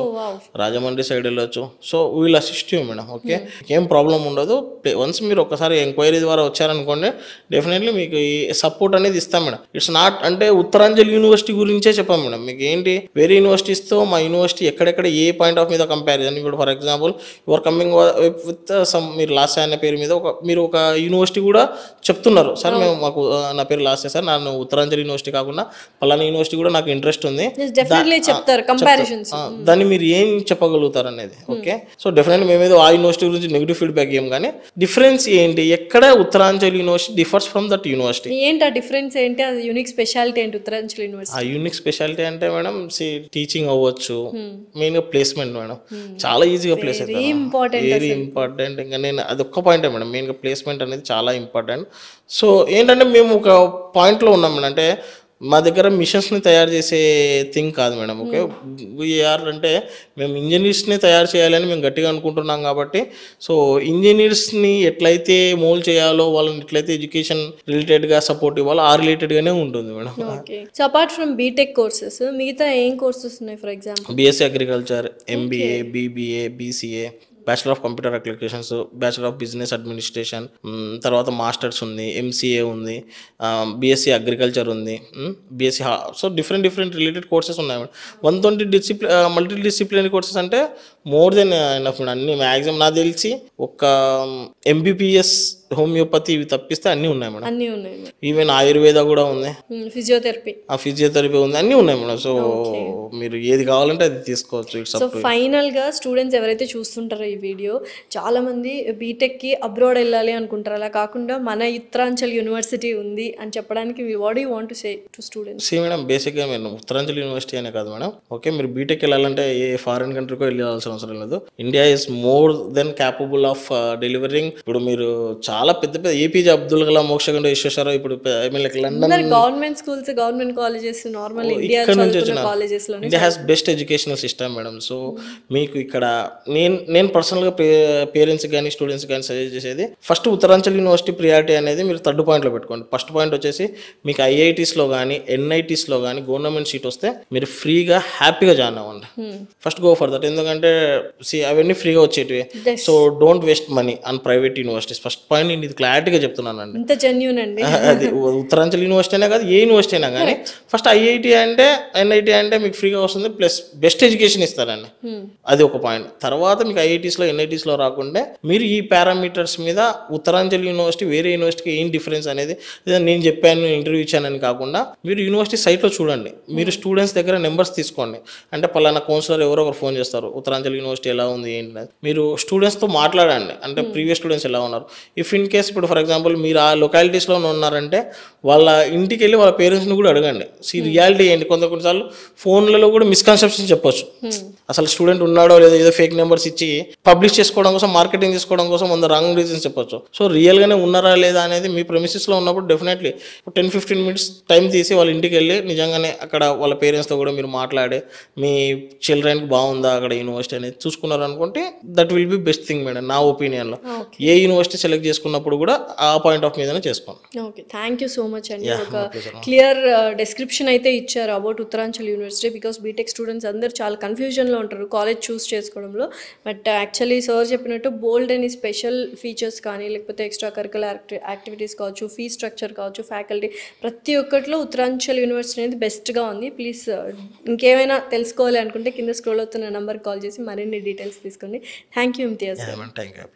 రాజమండ్రి సైడ్ వెళ్ళొచ్చు. So we'll assist you madam. Okay, ఏం ప్రాబ్లం ఉండదు. వన్స్ మీరు ఒకసారి ఎంక్వైరీ ద్వారా వచ్చారనుకోండి డెఫినెట్లీ మీకు ఈ సపోర్ట్ అనేది ఇస్తాం మేడం. ఇట్స్ నాట్ అంటే ఉత్తరాంచల్ యూనివర్సిటీ గురించే చెప్పాం మేడం. మీకు ఏంటి వేరే యూనివర్సిటీస్తో మా యూనివర్సిటీ ఎక్కడెక్కడ ఏ పాయింట్ ఆఫ్ మీద కంపారిజన్. ఇప్పుడు for example your coming with some మీరు లాస్ట్ అనే పేరు మీద మీరు ఒక యూనివర్సిటీ కూడా చెప్తున్నారు, సార్ మేము నా పేరు లాస్ట్ సార్, నన్ను ఉత్తరాంచల్ యూనివర్సిటీ కాకుండా పలానా యూనివర్సిటీ కూడా నాకు ఇంట్రెస్ట్ ఉంది, డెఫినెట్లీ చెప్తారు కంపారిజన్స్. దాన్ని మీరు ఏం చెప్పగలుగుతారు అనేది. ఓకే, సో డెఫినెట్లీ మేమేదో ఆ యూనివర్సిటీ గురించి నెగిటివ్ ఫీడ్బ్యాక్ ఇవ్వం, కానీ డిఫరెన్స్ ఏంటి, ఎక్కడ Uttaranchal university differs from that university, ఏంటి ఆ డిఫరెన్స్ ఏంటి, అది యూనిక్ స్పెషాలిటీ ఏంటి ఉత్తరాంచల్ యూనివర్సిటీ? ఆ యూనిక్ స్పెషాలిటీ అంటే మేడం టీచింగ్ అవ్వచ్చు, మెయిన్గా ప్లేస్మెంట్ మేడం, చాలా ఈజీగా ప్లేస్ అవుతుంది, వెరీ ఇంపార్టెంట్. ఇంకా నేను అదొక్క పాయింటే మేడం, మెయిన్గా ప్లేస్మెంట్ అనేది చాలా ఇంపార్టెంట్. సో ఏంటంటే మేము ఒక పాయింట్లో ఉన్నాం మేడం, అంటే మా దగ్గర మిషన్స్ని తయారు చేసే థింగ్ కాదు మేడం. ఓకే, వీఆర్ అంటే మేము ఇంజనీర్స్ని తయారు చేయాలని మేము గట్టిగా అనుకుంటున్నాం కాబట్టి, సో ఇంజనీర్స్ని ఎట్లయితే మోల్డ్ చేయాలో, వాళ్ళని ఎట్లయితే ఎడ్యుకేషన్ రిలేటెడ్గా సపోర్ట్ ఇవ్వాలో ఆ రిలేటెడ్గానే ఉంటుంది madam. Okay, so apart from BTech courses మిగతా ఏం కోర్సెస్ ఉన్నాయి? For example BSc agriculture, MBA, BBA, BCA, bachelor of computer applications, bachelor of business administration, తర్వాత మాస్టర్స్ ఉంది, ఎంసీఏ ఉంది, బీఎస్సీ అగ్రికల్చర్ ఉంది, BSc. So different related courses ఉన్నాయి madam. 120 multi disciplinary courses అంటే more than enough madam. అన్ని maximum నాకు తెలిసి ఒక ఎంబీబీఎస్, హోమియోపతి ఇవి తప్పిస్తే అన్నీ ఉన్నాయి మేడం. అన్నీ ఉన్నాయి, ఈవెన్ ఆయుర్వేద కూడా ఉంది, ఫిజియోథెరపీ ఉంది, అన్నీ ఉన్నాయి మేడం. సో మీరు ఏది కావాలంటే అది తీసుకోవచ్చు. సో ఫైనల్గా స్టూడెంట్స్ ఎవరైతే చూస్తుంటారో ఈ వీడియో, చాలామంది బీటెక్కి అబ్రాడ్ వెళ్ళాలి అనుకుంటారు, అలా కాకుండా మన ఉత్తరాంచల్ యూనివర్సిటీ ఉంది అని చెప్పడానికి what you want to say to students? See madam, బేసిక్గా మీరు ఉత్తరాంచల్ యూనివర్సిటీ అనే కాదు మేడం. ఓకే, మీరు బీటెక్ వెళ్ళాలంటే ఏ ఫారిన్ కంట్రీకో వెళ్ళాల్సిన అవసరం లేదు. India is more than capable of delivering. ఇప్పుడు మీరు చాలా పెద్ద ఏపీజే అబ్దుల్ కలాం, మోక్షగుండ విశ్వేశ్వరరావు, ఇప్పుడు London government schools, government colleges, normal India colleges లో India has best educational system madam. So మీకు ఇక్కడ నేను పర్సనల్గా పేరెంట్స్ కానీ స్టూడెంట్స్ కానీ సజెస్ట్ చేసేది, ఫస్ట్ ఉత్తరాంచల్ యూనివర్సిటీ ప్రియారిటీ అనేది మీరు థర్డ్ పాయింట్లో పెట్టుకోండి. ఫస్ట్ పాయింట్ వచ్చేసి మీకు ఐఐటీస్లో కానీ ఎన్ఐటీస్లో కానీ గవర్నమెంట్ సీట్ వస్తే మీరు ఫ్రీగా హ్యాపీగా జాయిన్ అవ్వండి. ఫస్ట్ గో ఫర్ దట్, ఎందుకంటే అవన్నీ ఫ్రీగా వచ్చేటివి. So don't waste money on private universities. First point నేను ఇది క్లారిటీగా చెప్తున్నానండి. ఇంత జెన్యూన్ అండి. అది ఉత్తరాంచల్ యూనివర్సిటీ అయినా కాదు, ఏ యూనివర్సిటీ అయినా కానీ ఫస్ట్ ఐఐటీ అంటే ఎన్ఐటీ అంటే మీకు ఫ్రీగా వస్తుంది, ప్లస్ బెస్ట్ ఎడ్యుకేషన్ ఇస్తారండి. అది ఒక పాయింట్. తర్వాత మీకు ఐఐటీస్లో ఎన్ఐటీస్లో రాకుండా మీరు ఈ పారామీటర్స్ మీద ఉత్తరాంచల్ యూనివర్సిటీ వేరే యూనివర్సిటీకి ఏం డిఫరెన్స్ అనేది నేను చెప్పాను, ఇంటర్వ్యూ ఇచ్చానని కాకుండా మీరు యూనివర్సిటీ సైట్లో చూడండి. మీరు స్టూడెంట్స్ దగ్గర నెంబర్స్ తీసుకోండి. అంటే పలానా కౌన్సిలర్ ఎవరో ఒకరు ఫోన్ చేస్తారు, ఉత్తరాంచల్ యూనివర్సిటీ ఎలా ఉంది ఏంటి, మీరు స్టూడెంట్స్తో మాట్లాడండి. అంటే ప్రీవియస్ స్టూడెంట్స్ ఎలా ఉన్నారు. ఇఫ్ ఇన్ కేస్ ఇప్పుడు ఫర్ ఎగ్జాంపుల్ మీరు ఆ లొకాలిటీస్లో ఉన్నారంటే వాళ్ళ ఇంటికి వెళ్ళి వాళ్ళ పేరెంట్స్ని కూడా అడగండి. రియాలిటీ ఏంటి, కొన్నిసార్లు ఫోన్లలో కూడా మిస్కన్సెప్షన్ చెప్పొచ్చు. అసలు స్టూడెంట్ ఉన్నాడో లేదో, ఏదో ఫేక్ నెంబర్స్ ఇచ్చి పబ్లిష్ చేసుకోవడం కోసం, మార్కెటింగ్ చేసుకోవడం కోసం 100 రాంగ్ రీజన్స్ చెప్పొచ్చు. సో రియల్గానే ఉన్నారా లేదా అనేది మీ ప్రెమిసెస్లో ఉన్నప్పుడు డెఫినెట్లీ 10-15 మినిట్స్ టైం తీసి వాళ్ళ ఇంటికి వెళ్ళి నిజంగానే అక్కడ వాళ్ళ పేరెంట్స్తో కూడా మీరు మాట్లాడి మీ చిల్డ్రన్కి బాగుందా అక్కడ యూనివర్సిటీ అనేది చూసుకున్నారు అనుకుంటే that will be best thing madam నా ఒపీనియన్లో. ఏ యూనివర్సిటీ సెలెక్ట్ చేసుకున్నప్పుడు కూడా ఆ పాయింట్ ఆఫ్ మీదనే చేసుకోండి. Okay, thank you so much అండి. ఒక క్లియర్ డిస్క్రిప్షన్ అయితే ఇచ్చారు about Uttaranchal university. Because BTech students అందరూ చాలా కన్ఫ్యూజన్లో ఉంటారు కాలేజ్ చూస్ చేసుకోవడంలో. బట్ యాక్చువల్లీ సార్ చెప్పినట్టు బోల్డ్ అని స్పెషల్ ఫీచర్స్ కానీ, లేకపోతే ఎక్స్ట్రా కరికులర్ యాక్టివిటీస్ కావచ్చు, ఫీ స్ట్రక్చర్ కావచ్చు, ఫ్యాకల్టీ, ప్రతి ఒక్కటిలో ఉత్తరాంచల్ యూనివర్సిటీ అనేది బెస్ట్గా ఉంది. ప్లీజ్ ఇంకేమైనా తెలుసుకోవాలి అనుకుంటే కింద స్క్రోల్ అవుతున్న నెంబర్కి కాల్ చేసి మరిన్ని డీటెయిల్స్ తీసుకోండి. Thank you Imtiaz. Thank you.